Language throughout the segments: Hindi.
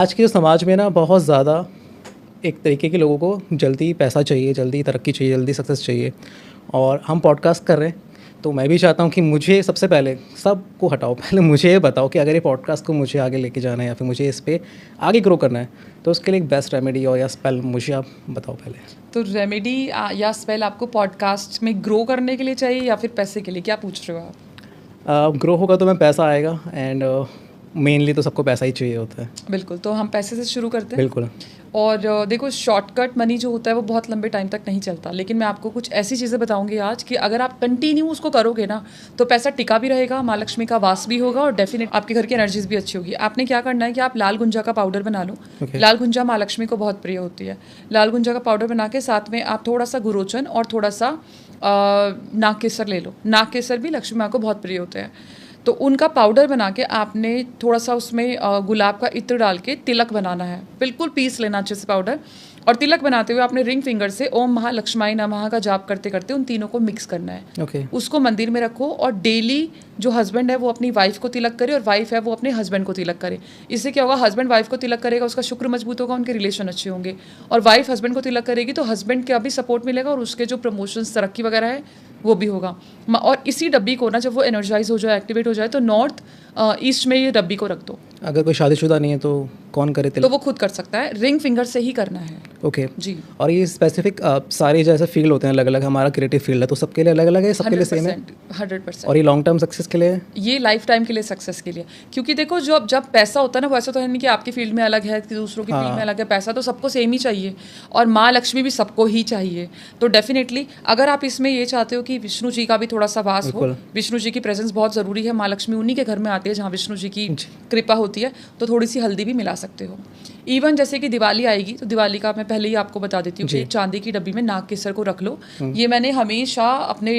आज के समाज में ना बहुत ज़्यादा एक तरीके के लोगों को जल्दी पैसा चाहिए, जल्दी तरक्की चाहिए, जल्दी सक्सेस चाहिए। और हम पॉडकास्ट कर रहे हैं, तो मैं भी चाहता हूँ कि मुझे सबसे पहले सबको हटाओ, पहले मुझे ये बताओ कि अगर ये पॉडकास्ट को मुझे आगे लेके जाना है या फिर मुझे इस पे आगे ग्रो करना है, तो उसके लिए एक बेस्ट रेमेडी और या स्पेल मुझे आप बताओ पहले। तो रेमेडी या स्पेल आपको पॉडकास्ट में ग्रो करने के लिए चाहिए या फिर पैसे के लिए, क्या पूछ रहे हो आप? ग्रो होगा तो मैं पैसा आएगा, एंड मेनली तो सबको पैसा ही चाहिए होता है। बिल्कुल, तो हम पैसे से शुरू करते हैं। बिल्कुल। और देखो, शॉर्टकट मनी जो होता है वो बहुत लंबे टाइम तक नहीं चलता, लेकिन मैं आपको कुछ ऐसी चीज़ें बताऊंगी आज कि अगर आप कंटिन्यू उसको करोगे ना, तो पैसा टिका भी रहेगा, माँ लक्ष्मी का वास भी होगा और डेफिनेट आपके घर की एनर्जीज भी अच्छी होगी। आपने क्या करना है कि आप लाल गुंजा का पाउडर बना लो। लाल गुंजा माँ लक्ष्मी को बहुत प्रिय होती है। लाल गुंजा का पाउडर बना के साथ में आप थोड़ा सा गुरोचन और थोड़ा सा नाग केसर ले लो। नाग केसर भी लक्ष्मी माँ को बहुत प्रिय होते हैं। तो उनका पाउडर बना के आपने थोड़ा सा उसमें गुलाब का इत्र डाल के तिलक बनाना है। बिल्कुल पीस लेना अच्छे से पाउडर, और तिलक बनाते हुए आपने रिंग फिंगर से ओम महालक्ष्मी नमः का जाप करते करते उन तीनों को मिक्स करना है। उसको मंदिर में रखो और डेली जो हस्बैंड है वो अपनी वाइफ को तिलक करे और वाइफ है वो अपने हस्बैंड को तिलक करे। इससे क्या होगा, हस्बैंड वाइफ को तिलक करेगा, उसका शुक्र मजबूत होगा, उनके रिलेशन अच्छे होंगे। और वाइफ हस्बैंड को तिलक करेगी तो हस्बैंड का भी सपोर्ट मिलेगा और उसके जो प्रमोशंस तरक्की वगैरह है वो भी होगा। और इसी डब्बी को ना जब वो एनर्जाइज हो जाए, एक्टिवेट हो जाए, तो नॉर्थ ईस्ट में ये डब्बी को रख दो। अगर कोई शादीशुदा नहीं है तो कौन करे तिलक? तो वो खुद कर सकता है, रिंग फिंगर से ही करना है। ओके जी। और ये स्पेसिफिक सारे जैसे फील्ड होते हैं अलग अलग, हमारा क्रिएटिव फील्ड है तो सबके लिए अलग अलग है, सबके लिए सेम है? 100%। और ये लॉन्ग टर्म सक्सेस के लिए? ये लाइफ टाइम के लिए सक्सेस के लिए, क्योंकि देखो जब पैसा होता है ना, वैसे तो है नहीं कि आपकी फील्ड में अलग है कि दूसरों की फील्ड में अलग है। पैसा तो सबको सेम ही चाहिए और माँ लक्ष्मी भी सबको ही चाहिए। तो डेफिनेटली अगर आप इसमें ये चाहते हो कि विष्णु जी का भी थोड़ा सा वास हो, विष्णु जी की प्रेजेंस बहुत ज़रूरी है। माँ लक्ष्मी उन्हीं के घर में आती है जहाँ विष्णु जी की कृपा होती है, तो थोड़ी सी हल्दी भी मिला सकते हो। इवन जैसे कि दिवाली आएगी तो दिवाली का मैं पहले ही आपको बता देती हूँ कि चांदी की डब्बी में नाग केसर को रख लो। ये मैंने हमेशा अपने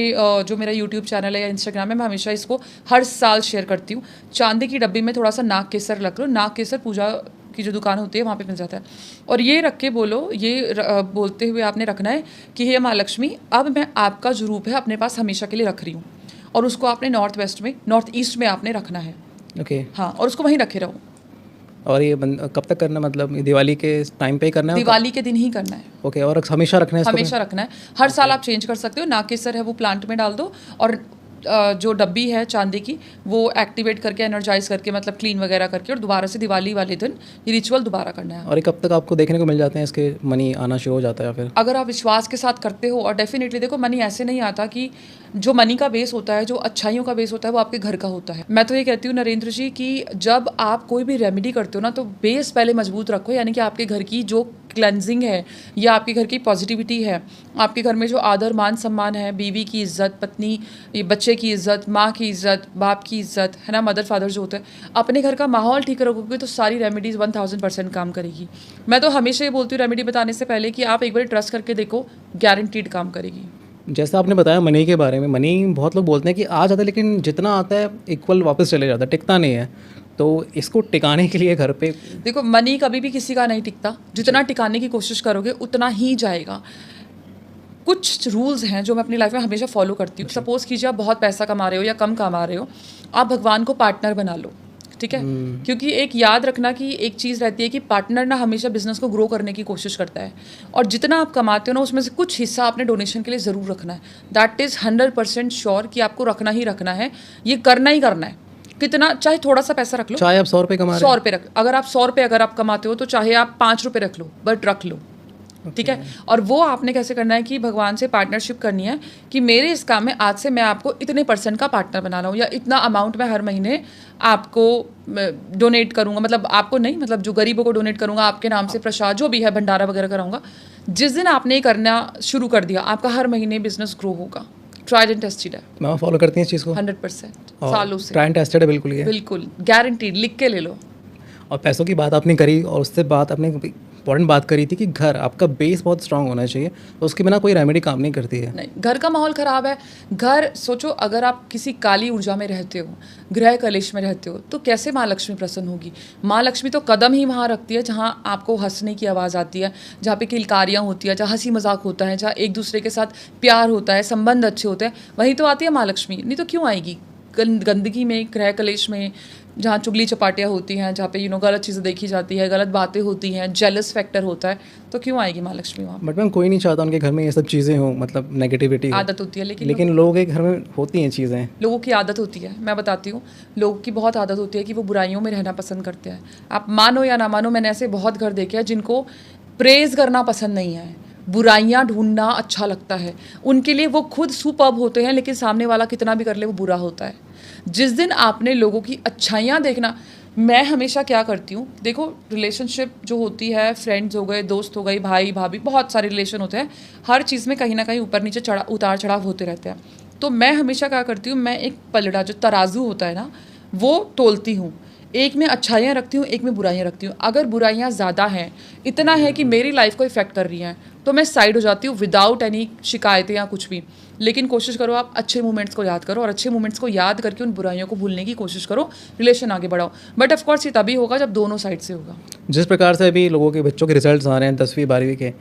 जो मेरा यूट्यूब चैनल है या इंस्टाग्राम है, मैं हमेशा इसको हर साल शेयर करती हूँ। चांदी की डब्बी में थोड़ा सा नाग केसर रख लो। नाग केसर पूजा की जो दुकान होती है वहाँ पे मिल जाता है। और ये रख के बोलो, ये बोलते हुए आपने रखना है कि हे माँ लक्ष्मी, अब मैं आपका जो रूप है अपने पास हमेशा के लिए रख रही हूँ। और उसको आपने नॉर्थ ईस्ट में आपने रखना है। ओके। हाँ, और उसको वहीं रखे रहो। और ये कब तक करना, मतलब दिवाली के टाइम पे ही करना है? दिवाली के दिन ही करना है। ओके। और हमेशा रखना है? हमेशा रखना है। हर साल आप चेंज कर सकते हो। नाग केसर है वो प्लांट में डाल दो, और जो डब्बी है चांदी की वो एक्टिवेट करके, एनर्जाइज करके, मतलब क्लीन वगैरह करके, और दोबारा से दिवाली वाले दिन ये रिचुअल दोबारा करना है। और ये कब तक आपको देखने को मिल जाते हैं, इसके मनी आना शुरू हो जाता है? फिर अगर आप विश्वास के साथ करते हो, और डेफिनेटली देखो, मनी ऐसे नहीं आता कि जो मनी का बेस होता है, जो अच्छाइयों का बेस होता है, वो आपके घर का होता है। मैं तो ये कहती हूँ नरेंद्र जी कि जब आप कोई भी रेमेडी करते हो ना, तो बेस पहले मजबूत रखो। यानी कि आपके घर की जो क्लेंजिंग है या आपके घर की पॉजिटिविटी है, आपके घर में जो आदर मान सम्मान है, बीवी की इज्जत, पत्नी बच्चे की इज्जत, माँ की इज्जत, बाप की इज्जत, है ना, मदर फादर जो होते हैं, अपने घर का माहौल ठीक रखोगे तो सारी रेमेडीज़ 1000% काम करेगी। मैं तो हमेशा ये बोलती हूँ रेमेडी बताने से पहले कि आप एक बार ट्रस्ट करके देखो, गारंटीड काम करेगी। जैसा आपने बताया मनी के बारे में, मनी बहुत लोग बोलते हैं कि आ जाता है, लेकिन जितना आता है इक्वल वापस चले जाता है, टिकता नहीं है। तो इसको टिकाने के लिए घर पे देखो, मनी कभी भी किसी का नहीं टिकता। जितना टिकाने की कोशिश करोगे उतना ही जाएगा। कुछ रूल्स हैं जो मैं अपनी लाइफ में हमेशा फॉलो करती हूँ। सपोज कीजिए आप बहुत पैसा कमा रहे हो या कम कमा रहे हो, आप भगवान को पार्टनर बना लो, ठीक है? क्योंकि एक याद रखना कि एक चीज़ रहती है कि पार्टनर ना हमेशा बिजनेस को ग्रो करने की कोशिश करता है, और जितना आप कमाते हो ना उसमें से कुछ हिस्सा आपने डोनेशन के लिए ज़रूर रखना है। दैट इज़ 100% श्योर कि आपको रखना ही रखना है, ये करना ही करना है। कितना, चाहे थोड़ा सा पैसा रख लो, चाहे आप 100 रुपये कमा रहे 100 रुपये रख, अगर आप 100 रुपये अगर आप कमाते हो तो चाहे आप 5 रुपये रख लो, बट रख लो, ठीक है? और वो आपने कैसे करना है कि भगवान से पार्टनरशिप करनी है कि मेरे इस काम में आज से मैं आपको इतने % का पार्टनर बना रहा हूँ, या इतना अमाउंट मैं हर महीने आपको डोनेट करूँगा, मतलब आपको नहीं, मतलब जो गरीबों को डोनेट करूँगा, आपके नाम से प्रसाद जो भी है, भंडारा वगैरह कराऊंगा। जिस दिन आपने ये करना शुरू कर दिया, आपका हर महीने बिजनेस ग्रो होगा। ट्राइड एंड टेस्टेड है। मैं फॉलो करती हैं इस चीज़ को 100% सालों से। ट्राइड एंड टेस्टेड है बिल्कुल, ये बिल्कुल गारंटीड, लिख के ले लो। और पैसों की बात आपने करी, और उससे बात आपने इंपॉर्टेंट बात करी थी कि घर, आपका बेस बहुत स्ट्रांग होना चाहिए, तो उसके बिना कोई रेमेडी काम नहीं करती है। नहीं, घर का माहौल ख़राब है। घर सोचो, अगर आप किसी काली ऊर्जा में रहते हो, गृह कलेश में रहते हो, तो कैसे माँ लक्ष्मी प्रसन्न होगी? माँ लक्ष्मी तो कदम ही वहाँ रखती है जहाँ आपको हंसने की आवाज़ आती है, जहाँ पे किलकारियाँ होती है, जहाँ हंसी मजाक होता है, जहाँ एक दूसरे के साथ प्यार होता है, संबंध अच्छे होते हैं, वहीं तो आती है माँ लक्ष्मी। नहीं तो क्यों आएगी? गंदगी में, गृह कलेश में, जहाँ चुगली चपाटियाँ होती हैं, जहाँ पे गलत चीज़ें देखी जाती है, गलत बातें होती हैं, जेलस फैक्टर होता है, तो क्यों आएगी माँ लक्ष्मी वहाँ? बट मैम कोई नहीं चाहता उनके घर में ये सब चीज़ें हों, मतलब नेगेटिविटी हो। आदत होती है, लेकिन लोगों के घर में होती हैं चीज़ें। लोगों की आदत होती है, मैं बताती हूँ, लोगों की बहुत आदत होती है कि वो बुराइयों में रहना पसंद करते हैं। आप मानो या ना मानो, मैंने ऐसे बहुत घर देखे हैं जिनको प्रेज़ करना पसंद नहीं है, बुराइयाँ ढूंढना अच्छा लगता है। उनके लिए वो खुद सुपर्ब होते हैं, लेकिन सामने वाला कितना भी कर ले वो बुरा होता है। जिस दिन आपने लोगों की अच्छाइयाँ देखना, मैं हमेशा क्या करती हूँ, देखो रिलेशनशिप जो होती है, फ्रेंड्स हो गए, दोस्त हो गए, भाई भाभी, बहुत सारे रिलेशन होते हैं, हर चीज़ में कहीं ना कहीं ऊपर नीचे उतार चढ़ाव होते रहते हैं। तो मैं हमेशा क्या करती हूँ, मैं एक पलड़ा जो तराजू होता है ना, वो तोलती हूँ। एक में अच्छाइयाँ रखती हूँ, एक में बुराइयाँ रखती हूँ। अगर बुराइयाँ ज़्यादा हैं, इतना है कि मेरी लाइफ को इफेक्ट कर रही हैं, तो मैं साइड हो जाती हूँ विदाउट एनी शिकायतें या कुछ भी। लेकिन कोशिश करो आप अच्छे मोमेंट्स को याद करो, और अच्छे मोमेंट्स को याद करके उन बुराइयों को भूलने की कोशिश करो, रिलेशन आगे बढ़ाओ। बट ऑफ कोर्स ये तभी होगा जब दोनों साइड से होगा। जिस प्रकार से अभी लोगों के बच्चों के रिजल्ट्स आ रहे हैं 10वीं 12वीं के,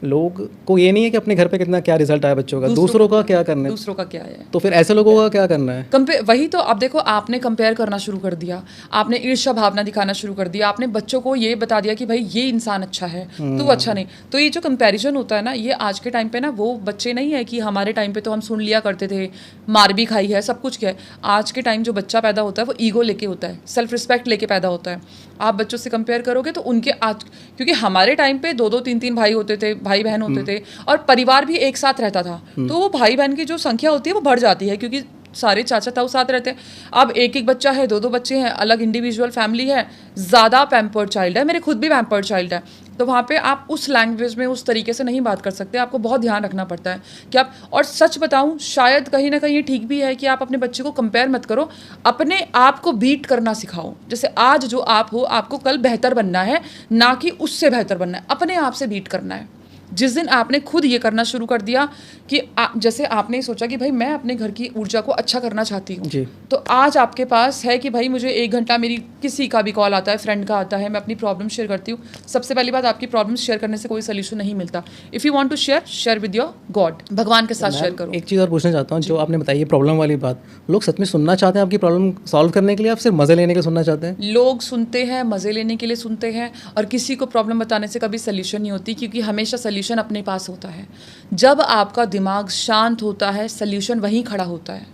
लोग को ये नहीं है कि अपने घर पे कितना क्या रिजल्ट आया बच्चों का, दूसरों का क्या करना है, दूसरों का क्या है। तो फिर ऐसे लोगों का क्या करना है? कंपेयर, वही तो। अब देखो, आपने कंपेयर करना शुरू कर दिया, आपने ईर्ष्या भावना दिखाना शुरू कर दिया, आपने बच्चों को ये बता दिया कि भाई ये इंसान अच्छा है, तू अच्छा नहीं। तो ये जो कंपैरिजन होता है ना, ये आज के टाइम पे ना, वो बच्चे नहीं है कि हमारे टाइम पे तो हम सुन लिया करते थे, मार भी खाई है, सब कुछ किया है। आज के टाइम जो बच्चा पैदा होता है वो ईगो लेके होता है, सेल्फ रिस्पेक्ट लेके पैदा होता है। आप बच्चों से कंपेयर करोगे तो उनके आज, क्योंकि हमारे टाइम पे 2-2 3-3 भाई होते थे, भाई बहन होते थे, और परिवार भी एक साथ रहता था, तो वो भाई बहन की जो संख्या होती है वो बढ़ जाती है, क्योंकि सारे चाचा ताऊ साथ रहते हैं। अब एक एक बच्चा है, 2-2 बच्चे हैं, अलग इंडिविजुअल फैमिली है, ज़्यादा पैम्पर्ड चाइल्ड है। मेरे खुद भी पैम्पर्ड चाइल्ड है, तो वहाँ पे आप उस लैंग्वेज में उस तरीके से नहीं बात कर सकते। आपको बहुत ध्यान रखना पड़ता है कि आप, और सच बताऊँ, शायद कहीं ना कहीं ये ठीक भी है कि आप अपने बच्चे को कंपेयर मत करो, अपने आप को बीट करना सिखाओ। जैसे आज जो आप हो, आपको कल बेहतर बनना है, ना कि उससे बेहतर बनना है, अपने आप से बीट करना है। जिस दिन आपने खुद ये करना शुरू कर दिया कि जैसे आपने सोचा कि भाई मैं अपने घर की ऊर्जा को अच्छा करना चाहती हूँ, तो आज आपके पास है कि भाई मुझे 1 घंटा, मेरी किसी का भी कॉल आता है, फ्रेंड का आता है, मैं अपनी प्रॉब्लम शेयर करती हूँ। सबसे पहली बात, आपकी प्रॉब्लम शेयर करने से कोई सोल्यूशन नहीं मिलता। If you want to share with your God, भगवान के साथ शेयर करो। एक चीज़ और पूछना चाहता हूँ, जो आपने बताई प्रॉब्लम वाली बात, लोग सच में सुनना चाहते हैं आपकी प्रॉब्लम सॉल्व करने के लिए, आप सिर्फ मज़े लेने के लिए सुनना चाहते हैं? लोग सुनते हैं, मज़े लेने के लिए सुनते हैं, और किसी को प्रॉब्लम बताने से कभी सोल्यूशन नहीं होती, क्योंकि हमेशा सोल्यूशन अपने पास होता है। जब आपका दिमाग शांत होता है, सोल्यूशन वहीं खड़ा होता है।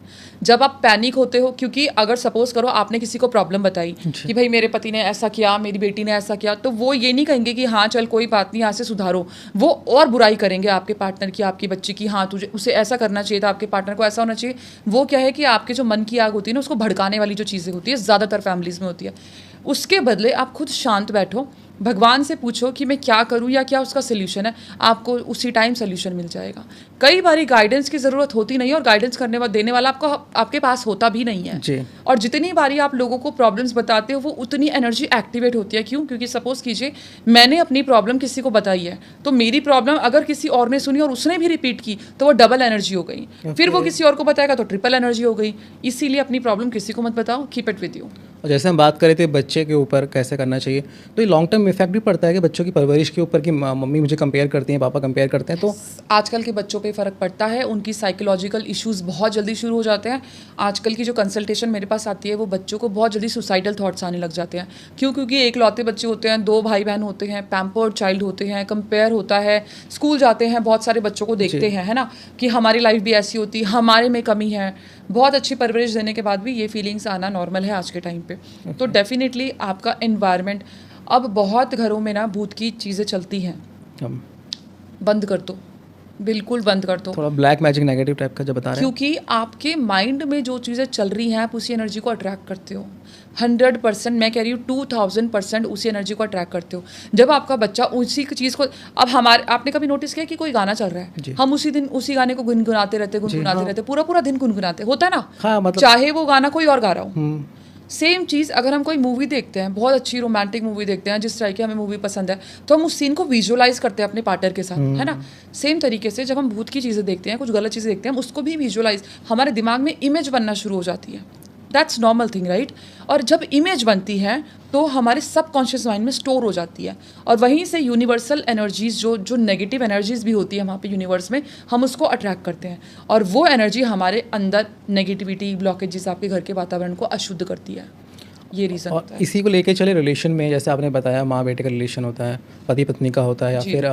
जब आप पैनिक होते हो, क्योंकि अगर सपोज करो आपने किसी को प्रॉब्लम बताई कि भाई मेरे पति ने ऐसा किया, मेरी बेटी ने ऐसा किया, तो वो ये नहीं कहेंगे कि हाँ चल कोई बात नहीं, यहाँ से सुधारो। वो और बुराई करेंगे आपके पार्टनर की, आपकी बच्ची की, हाँ तुझे उसे ऐसा करना चाहिए था, आपके पार्टनर को ऐसा होना चाहिए। वो क्या है कि आपके जो मन की आग होती है ना, उसको भड़काने वाली जो चीज़ें होती है, ज़्यादातर फैमिलीज़ में होती है। उसके बदले आप खुद शांत बैठो, भगवान से पूछो कि मैं क्या करूं या क्या उसका सोल्यूशन है, आपको उसी टाइम सोल्यूशन मिल जाएगा। कई बारी गाइडेंस की ज़रूरत होती नहीं है, और गाइडेंस देने वाला आपके पास होता भी नहीं है जी। और जितनी बारी आप लोगों को प्रॉब्लम्स बताते हो, वो उतनी एनर्जी एक्टिवेट होती है। क्यों? क्योंकि सपोज कीजिए मैंने अपनी प्रॉब्लम किसी को बताई है, तो मेरी प्रॉब्लम अगर किसी और ने सुनी और उसने भी रिपीट की, तो वो डबल एनर्जी हो गई। फिर वो किसी और को बताएगा तो ट्रिपल एनर्जी हो गई। इसीलिए अपनी प्रॉब्लम किसी को मत बताओ, कीप इट विद यू। और जैसे हम बात कर रहे थे बच्चे के ऊपर कैसे करना चाहिए, तो ये लॉन्ग टर्म इफेक्ट भी पड़ता है कि बच्चों की परवरिश के ऊपर, कि मम्मी मुझे कंपेयर करती हैं, पापा कंपेयर करते हैं, तो आजकल के बच्चों पे फ़र्क पड़ता है। उनकी साइकोलॉजिकल इश्यूज़ बहुत जल्दी शुरू हो जाते हैं। आजकल की जो कंसल्टेशन मेरे पास आती है, वो बच्चों को बहुत जल्दी सुसाइडल थॉट्स आने लग जाते हैं। क्यों? क्योंकि एकलौते बच्चे होते हैं, 2 भाई बहन होते हैं, पैम्पर्ड चाइल्ड होते हैं, कंपेयर होता है, स्कूल जाते हैं, बहुत सारे बच्चों को देखते हैं, है ना, कि हमारी लाइफ भी ऐसी होती है, हमारे में कमी है। बहुत अच्छी परवरिश देने के बाद भी ये फीलिंग्स आना नॉर्मल है आज के टाइम पे। तो डेफिनेटली आपका एनवायरनमेंट, अब बहुत घरों में ना भूत की चीज़ें चलती हैं, बंद कर दो, बिल्कुल बंद कर दो। थोड़ा ब्लैक मैजिक नेगेटिव टाइप का जो बता रहे हैं, क्योंकि आपके माइंड में जो चीज़ें चल रही हैं, आप उसी एनर्जी को अट्रैक्ट करते हो। 100%, मैं कह रही हूँ 2000% उसी एनर्जी को अट्रैक्ट करते हो। जब आपका बच्चा उसी चीज़ को, अब हमारे, आपने कभी नोटिस किया कि कोई गाना चल रहा है, हम उसी दिन उसी गाने को गुनगुनाते रहते, पूरा पूरा दिन गुनगुनाते, होता है ना। हाँ, मतलब चाहे वो गाना कोई और गा रहा हो। सेम चीज़ अगर हम कोई मूवी देखते हैं, बहुत अच्छी रोमांटिक मूवी देखते हैं, जिस तरह की हमें मूवी पसंद है, तो हम उस सीन को विजुअलाइज करते हैं अपने पार्टनर के साथ, है ना। सेम तरीके से जब हम भूत की चीज़ें देखते हैं, कुछ गलत चीज़ें देखते हैं, हम उसको भी विजुअलाइज, हमारे दिमाग में इमेज बनना शुरू हो जाती है। That's normal thing, right. और जब इमेज बनती है तो हमारे सबकॉन्शियस माइंड में स्टोर हो जाती है, और वहीं से यूनिवर्सल एनर्जीज, जो नेगेटिव एनर्जीज भी होती है वहाँ पे यूनिवर्स में, हम उसको अट्रैक्ट करते हैं, और वो एनर्जी हमारे अंदर नेगेटिविटी, ब्लॉकेजेस, आपके घर के वातावरण को अशुद्ध करती है। ये रीज़न और होता है। इसी को लेके चले रिलेशन में, जैसे आपने बताया माँ बेटे का रिलेशन होता है, पति पत्नी का होता है, या फिर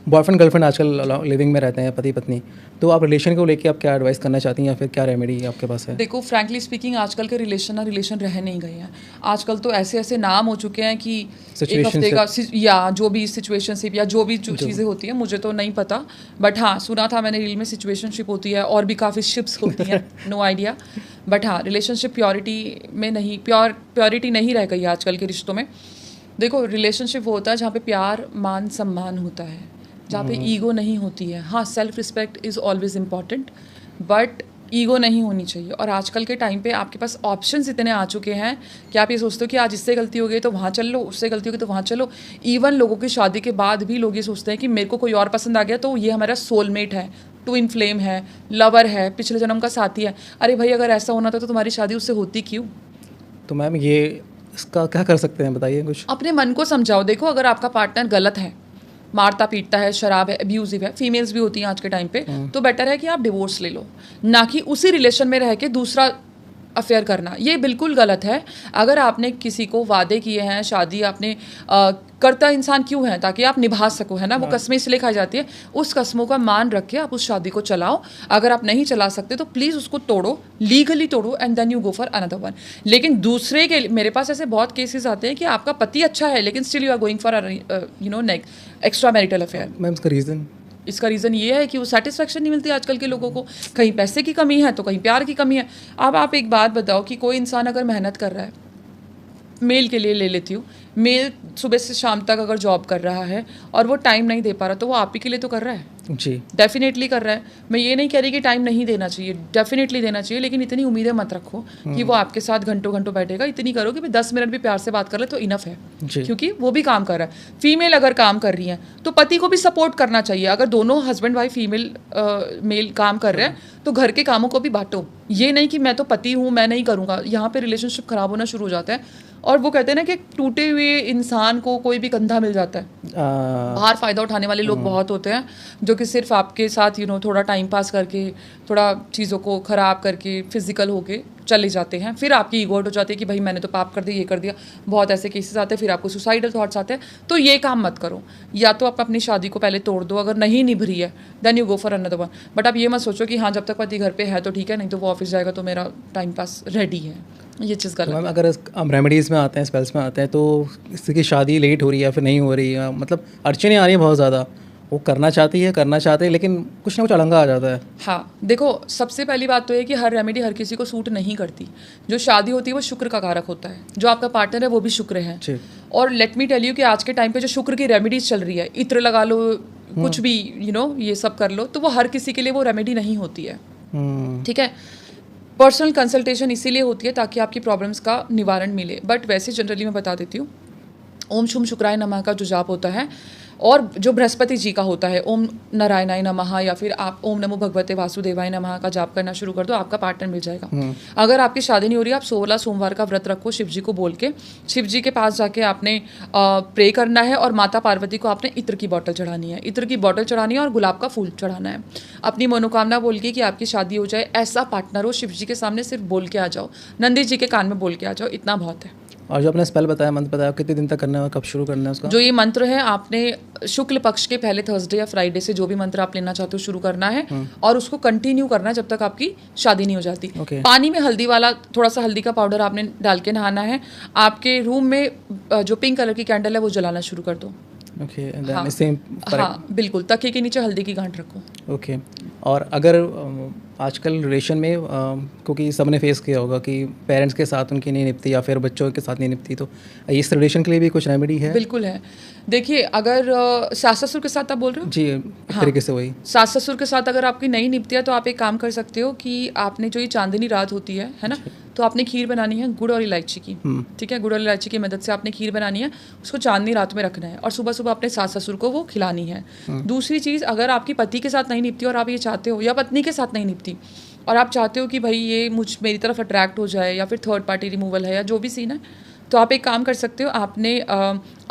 बॉयफ्रेंड गर्लफ्रेंड आजकल लिविंग में रहते हैं पति पत्नी, तो आप रिलेशन को लेके आप क्या एडवाइस करना चाहती हैं या फिर क्या रेमेडी आपके पास है? देखो फ्रैंकली स्पीकिंग आजकल के रिलेशन रह नहीं गए हैं। आजकल तो ऐसे ऐसे नाम हो चुके हैं कि एक हफ्ते का या जो भी सिचुएशनशिप या जो भी चीज़ें होती हैं, मुझे तो नहीं पता, बट हाँ सुना था मैंने रील में सिचुएशनशिप होती है और भी काफ़ी शिप्स होती हैं, नो आइडिया। बट हाँ रिलेशनशिप प्योरिटी में नहीं, प्योरिटी नहीं रह गई है आजकल के रिश्तों में। देखो रिलेशनशिप वो होता है जहाँ पे प्यार मान सम्मान होता है, जहाँ पे ईगो नहीं होती है। हाँ self respect is always important, but ego नहीं होनी चाहिए। और आजकल के टाइम पे आपके पास ऑप्शंस इतने आ चुके हैं कि आप ये सोचते हो कि आज इससे गलती हो गई तो वहाँ चल लो, उससे गलती हो गई तो वहाँ चलो। इवन लोगों की शादी के बाद भी लोग ये सोचते हैं कि मेरे को कोई और पसंद आ गया तो ये हमारा सोलमेट है, ट्विन फ्लेम है, लवर है, पिछले जन्म का साथी है। अरे भाई अगर ऐसा होना था तो तुम्हारी शादी उससे होती क्यों? तो मैम ये इसका क्या कर सकते हैं, बताइए कुछ। अपने मन को समझाओ। देखो अगर आपका पार्टनर गलत है, मारता पीटता है, शराब है, अब्यूजिव है, फीमेल्स भी होती हैं आज के टाइम पे, तो बेटर है कि आप डिवोर्स ले लो, ना कि उसी रिलेशन में रह के दूसरा अफेयर करना। ये बिल्कुल गलत है। अगर आपने किसी को वादे किए हैं, शादी आपने करता इंसान क्यों है? ताकि आप निभा सको, है ना। वो कस्में इसलिए खाई जाती है। उस कस्मों का मान रख के आप उस शादी को चलाओ। अगर आप नहीं चला सकते तो प्लीज़ उसको तोड़ो, लीगली तोड़ो, and then you go for another one. लेकिन दूसरे के, मेरे पास ऐसे बहुत केसेस आते हैं कि आपका पति अच्छा है लेकिन still you are going for extra marital affair. Ma'am इसका रीज़न? इसका रीज़न ये है कि वो सेटिस्फैक्शन नहीं मिलती आजकल के लोगों को। कहीं पैसे की कमी है तो कहीं प्यार की कमी है। अब आप एक बात बताओ कि कोई इंसान अगर मेहनत कर रहा है, मेल के लिए ले लेती हूँ, मेल सुबह से शाम तक अगर जॉब कर रहा है और वो टाइम नहीं दे पा रहा, तो वो आप ही के लिए तो कर रहा है जी, डेफिनेटली कर रहा है। मैं ये नहीं कह रही कि टाइम नहीं देना चाहिए, डेफिनेटली देना चाहिए, लेकिन इतनी उम्मीदें मत रखो कि वो आपके साथ घंटों घंटों बैठेगा। इतनी करो कि भाई 10 मिनट भी प्यार से बात कर ले तो इनफ है, क्योंकि वो भी काम कर रहा है। फीमेल अगर काम कर रही है तो पति को भी सपोर्ट करना चाहिए। अगर दोनों हस्बैंड वाइफ फीमेल मेल काम कर रहे हैं तो घर के कामों को भी बांटो। ये नहीं कि मैं तो पति हूँ मैं नहीं करूँगा, यहाँ पे रिलेशनशिप खराब होना शुरू हो जाता है। और वो कहते हैं ना कि टूटे हुए इंसान को कोई भी कंधा मिल जाता है। बाहर फ़ायदा उठाने वाले लोग बहुत होते हैं जो कि सिर्फ आपके साथ थोड़ा टाइम पास करके, थोड़ा चीज़ों को ख़राब करके, फिजिकल होके चले जाते हैं। फिर आपकी ईगो हो जाती है कि भाई मैंने तो पाप कर दिया, ये कर दिया। बहुत ऐसे केसेस आते हैं, फिर आपको सुसाइडल थॉट्स आते हैं। तो ये काम मत करो। या तो आप अपनी शादी को पहले तोड़ दो, अगर नहीं निभ रही है then you go for another one. But आप ये मत सोचो कि हाँ जब तक पति घर पे है तो ठीक है, नहीं तो वो ऑफिस जाएगा तो मेरा टाइम पास रेडी है। ये चीज़ गलत है। मैम अगर हम रेमेडीज़ में आते हैं, स्पेल्स में आते हैं, तो किसी की शादी लेट हो रही है या फिर नहीं हो रही है, मतलब अड़चनें आ रही हैं बहुत ज़्यादा, वो करना चाहते हैं लेकिन कुछ ना कुछ अड़ंगा आ जाता है। हाँ देखो, सबसे पहली बात तो है कि हर रेमेडी हर किसी को सूट नहीं करती। जो शादी होती है वो शुक्र का कारक होता है, जो आपका पार्टनर है वो भी शुक्र है। और लेट मी टेल यू कि आज के टाइम पे जो शुक्र की रेमेडीज चल रही है, इत्र लगा लो, कुछ भी ये सब कर लो, तो वो हर किसी के लिए वो रेमेडी नहीं होती है। ठीक है, पर्सनल कंसल्टेशन इसीलिए होती है ताकि आपकी प्रॉब्लम्स का निवारण मिले। बट वैसे जनरली मैं बता देती हूँ, ओम शुम शुक्राय नमः का जो जाप होता है, और जो बृहस्पति जी का होता है ओम नारायणाय नमः, या फिर आप ओम नमो भगवते वासुदेवाय नमः का जाप करना शुरू कर दो, आपका पार्टनर मिल जाएगा। अगर आपकी शादी नहीं हो रही, आप 16 सोमवार का व्रत रखो, शिव जी को बोल के, शिव जी के पास जाके आपने प्रे करना है, और माता पार्वती को आपने इत्र की बॉटल चढ़ानी है, इत्र की बॉटल चढ़ानी है और गुलाब का फूल चढ़ाना है। अपनी मनोकामना बोल के कि आपकी शादी हो जाए, ऐसा पार्टनर हो, शिव जी के सामने सिर्फ बोल के आ जाओ, नंदी जी के कान में बोल के आ जाओ, इतना बहुत है। और जो आपने स्पेल बताया, मंत्र बताया, कितने दिन तक करना है और कब शुरू करना है उसका? जो ये मंत्र है, आपने शुक्ल पक्ष के पहले थर्सडे या फ्राइडे से जो भी मंत्र आप लेना चाहते हो शुरू करना है, और उसको कंटिन्यू करना है जब तक आपकी शादी नहीं हो जाती। पानी में हल्दी वाला, थोड़ा सा हल्दी का पाउडर आपने डाल के नहाना है। आपके रूम में जो पिंक कलर की कैंडल है वो जलाना शुरू कर दो। हाँ बिल्कुल, तकिए के नीचे हल्दी की गांठ रखो। ओके। और अगर आजकल रिलेशन में क्योंकि सबने फेस किया होगा कि पेरेंट्स के साथ उनकी नहीं निपती या फिर बच्चों के साथ नहीं निपती, तो इस रिलेशन के लिए भी कुछ रेमेडी है? बिल्कुल है। देखिए, अगर सास ससुर के साथ आप बोल रहे हो? जी, एक तरीके से वही। सास ससुर के साथ अगर आपकी नहीं निपती है तो आप एक काम कर सकते हो कि आपने जो ये चांदनी रात होती है ना, तो आपने खीर बनानी है गुड़ और इलायची की। ठीक है, गुड़ और इलायची की मदद से आपने खीर बनानी है, उसको चांदनी रात में रखना है, और सुबह सुबह अपने सास ससुर को वो खिलानी है। दूसरी चीज़, अगर आपकी पति के साथ नहीं निपती और आप ये चाहते हो, या पत्नी के साथ नहीं निपती और आप चाहते हो कि भाई ये मेरी तरफ अट्रैक्ट हो जाए, या फिर थर्ड पार्टी रिमूवल है या जो भी सीन है, तो आप एक काम कर सकते हो, आपने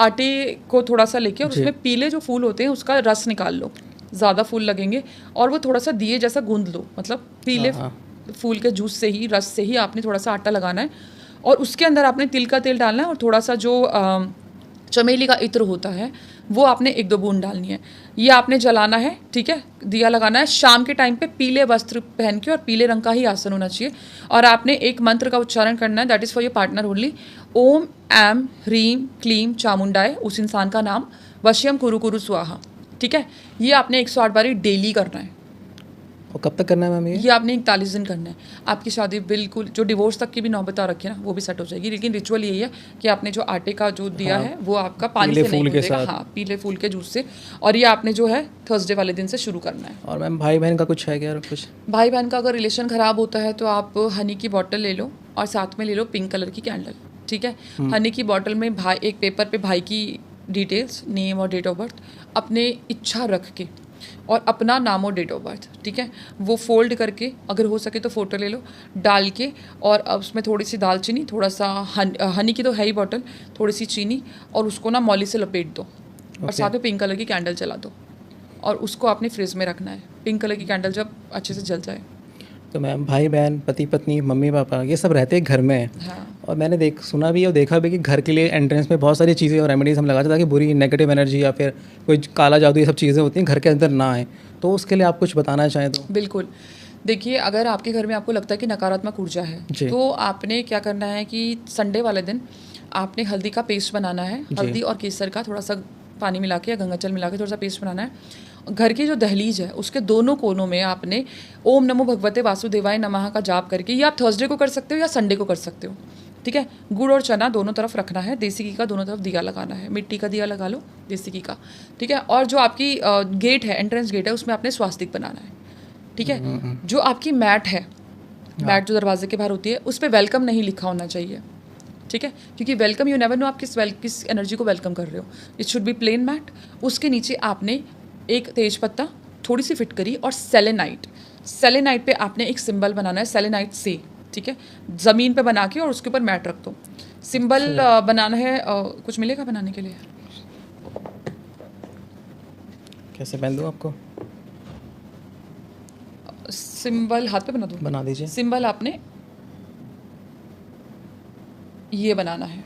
आटे को थोड़ा सा लेके और उसमें पीले जो फूल होते हैं उसका रस निकाल लो, ज़्यादा फूल लगेंगे, और वो थोड़ा सा दिए जैसा गूंद लो, मतलब पीले फूल के जूस से ही, रस से ही आपने थोड़ा सा आटा लगाना है, और उसके अंदर आपने तिल का तेल डालना है और थोड़ा सा जो चमेली का इत्र होता है वो आपने 1-2 बूंद डालनी है। ये आपने जलाना है, ठीक है, दिया लगाना है। शाम के टाइम पे पीले वस्त्र पहन के और पीले रंग का ही आसन होना चाहिए और आपने एक मंत्र का उच्चारण करना है, that is for your partner only. ओम ऐम ह्रीम क्लीम चामुंडाय, उस इंसान का नाम, वश्यम कुरु कुरु स्वाहा, ठीक है। ये आपने 108 बारी डेली करना है। और कब तक करना है मैम ये आपने 41 दिन करना है। आपकी शादी बिल्कुल, जो डिवोर्स तक की भी नौबत आ रखी है ना, वो भी सेट हो जाएगी। लेकिन रिचुअल यही है कि आपने जो आटे का जो दिया है वो आपका पानी से नहीं होगा, हाँ, पीले फूल के जूस से। और ये आपने जो है थर्सडे वाले दिन से शुरू करना है। और मैम भाई बहन का कुछ है क्या? कुछ भाई बहन का अगर रिलेशन ख़राब होता है तो आप हनी की बॉटल ले लो और साथ में ले लो पिंक कलर की कैंडल, ठीक है। हनी की बॉटल में भाई, एक पेपर पे भाई की डिटेल्स, नेम और डेट ऑफ बर्थ, अपने इच्छा रख के और अपना नाम और डेट ऑफ बर्थ, ठीक है, वो फोल्ड करके, अगर हो सके तो फ़ोटो ले लो, डाल के, और अब उसमें थोड़ी सी दालचीनी, थोड़ा सा हनी की तो है ही बॉटल, थोड़ी सी चीनी, और उसको ना मौली से लपेट दो और साथ में पिंक कलर की कैंडल जला दो और उसको आपने फ्रिज में रखना है, पिंक कलर की कैंडल जब अच्छे से जल जाए। तो मैम भाई बहन, पति पत्नी, मम्मी पापा, ये सब रहते हैं घर में। हाँ। और मैंने सुना भी और देखा भी कि घर के लिए एंट्रेंस में बहुत सारी चीज़ें और रेमेडीज हम लगाते हैं ताकि बुरी नेगेटिव एनर्जी या फिर कोई काला जादू, ये सब चीज़ें होती हैं, घर के अंदर ना आए। तो उसके लिए आप कुछ बताना चाहें तो? बिल्कुल, देखिए, अगर आपके घर में आपको लगता है कि नकारात्मक ऊर्जा है तो आपने क्या करना है कि संडे वाले दिन आपने हल्दी का पेस्ट बनाना है। हल्दी और केसर का थोड़ा सा पानी मिला के या गंगाजल मिला के थोड़ा सा पेस्ट बनाना है। घर की जो दहलीज है उसके दोनों कोनों में आपने ओम नमो भगवते वासुदेवाय नमः का जाप करके, ये आप थर्सडे को कर सकते हो या संडे को कर सकते हो, ठीक है। गुड़ और चना दोनों तरफ रखना है, देसी घी का दोनों तरफ दिया लगाना है, मिट्टी का दिया लगा लो, देसी घी का, ठीक है। और जो आपकी गेट है, एंट्रेंस गेट है, उसमें आपने स्वास्तिक बनाना है, ठीक है। जो आपकी मैट है, मैट जो दरवाजे के बाहर होती है, उस पर वेलकम नहीं लिखा होना चाहिए, ठीक है, क्योंकि वेलकम, यू नेवर नो आप किस एनर्जी को वेलकम कर रहे हो। It should be plain mat. उसके नीचे आपने एक तेज पत्ता, थोड़ी सी फिटकरी और सेलेनाइट पे आपने एक सिंबल बनाना है, सेलेनाइट से, ठीक है, ज़मीन पे बना के, और उसके ऊपर मैट रख दो। सिंबल बनाना है, कुछ मिलेगा बनाने के लिए? कैसे पहन दूँ आपको? सिंबल हाथ पे बना दूँ? बना दीजिए। सिंबल आपने ये बनाना है,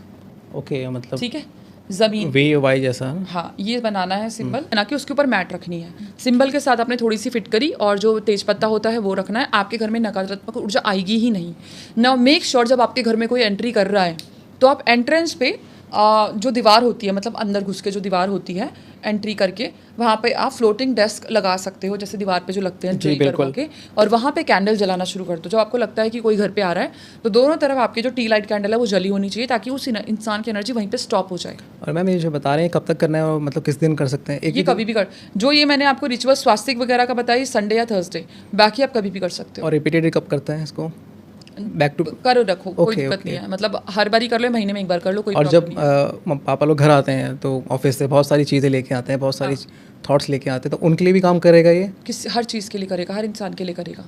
ओके, मतलब ठीक है, जमीन वे वाई जैसा। हाँ, ये बनाना है सिंबल बना के, उसके ऊपर मैट रखनी है। सिंबल के साथ आपने थोड़ी सी फिटकरी और जो तेजपत्ता होता है वो रखना है। आपके घर में नकारात्मक ऊर्जा आएगी ही नहीं। नाउ मेक श्योर जब आपके घर में कोई एंट्री कर रहा है तो आप एंट्रेंस पे जो दीवार होती है, मतलब अंदर घुस के जो दीवार होती है, एंट्री करके वहाँ पे आप फ्लोटिंग डेस्क लगा सकते हो, जैसे दीवार पे जो लगते हैं ड्रिल करवा के, और वहाँ पे कैंडल जलाना शुरू कर दो। जब आपको लगता है कि कोई घर पे आ रहा है तो दोनों तरफ आपकी जो टी लाइट कैंडल है वो जली होनी चाहिए, ताकि उस इंसान की एनर्जी वहीं पे स्टॉप हो जाए। और मैम ये जो बता रहे हैं कब तक करना है और मतलब किस दिन कर सकते हैं? ये कभी भी कर, जो ये मैंने आपको रिचुअल स्वास्तिक वगैरह का बताई, संडे या थर्सडे, बाकी आप कभी भी कर सकते हो। और रिपीटेड कब करते हैं इसको? बैक टू करो रखो, कोई दिक्कत नहीं है, मतलब हर बारी कर लो, महीने में एक बार कर लो, कोई और जब पापा लोग घर आते हैं तो ऑफिस से बहुत सारी चीज़ें लेके आते हैं, बहुत सारी थॉट्स लेके आते हैं, तो उनके लिए भी काम करेगा ये? हर चीज़ के लिए करेगा, हर इंसान के लिए करेगा।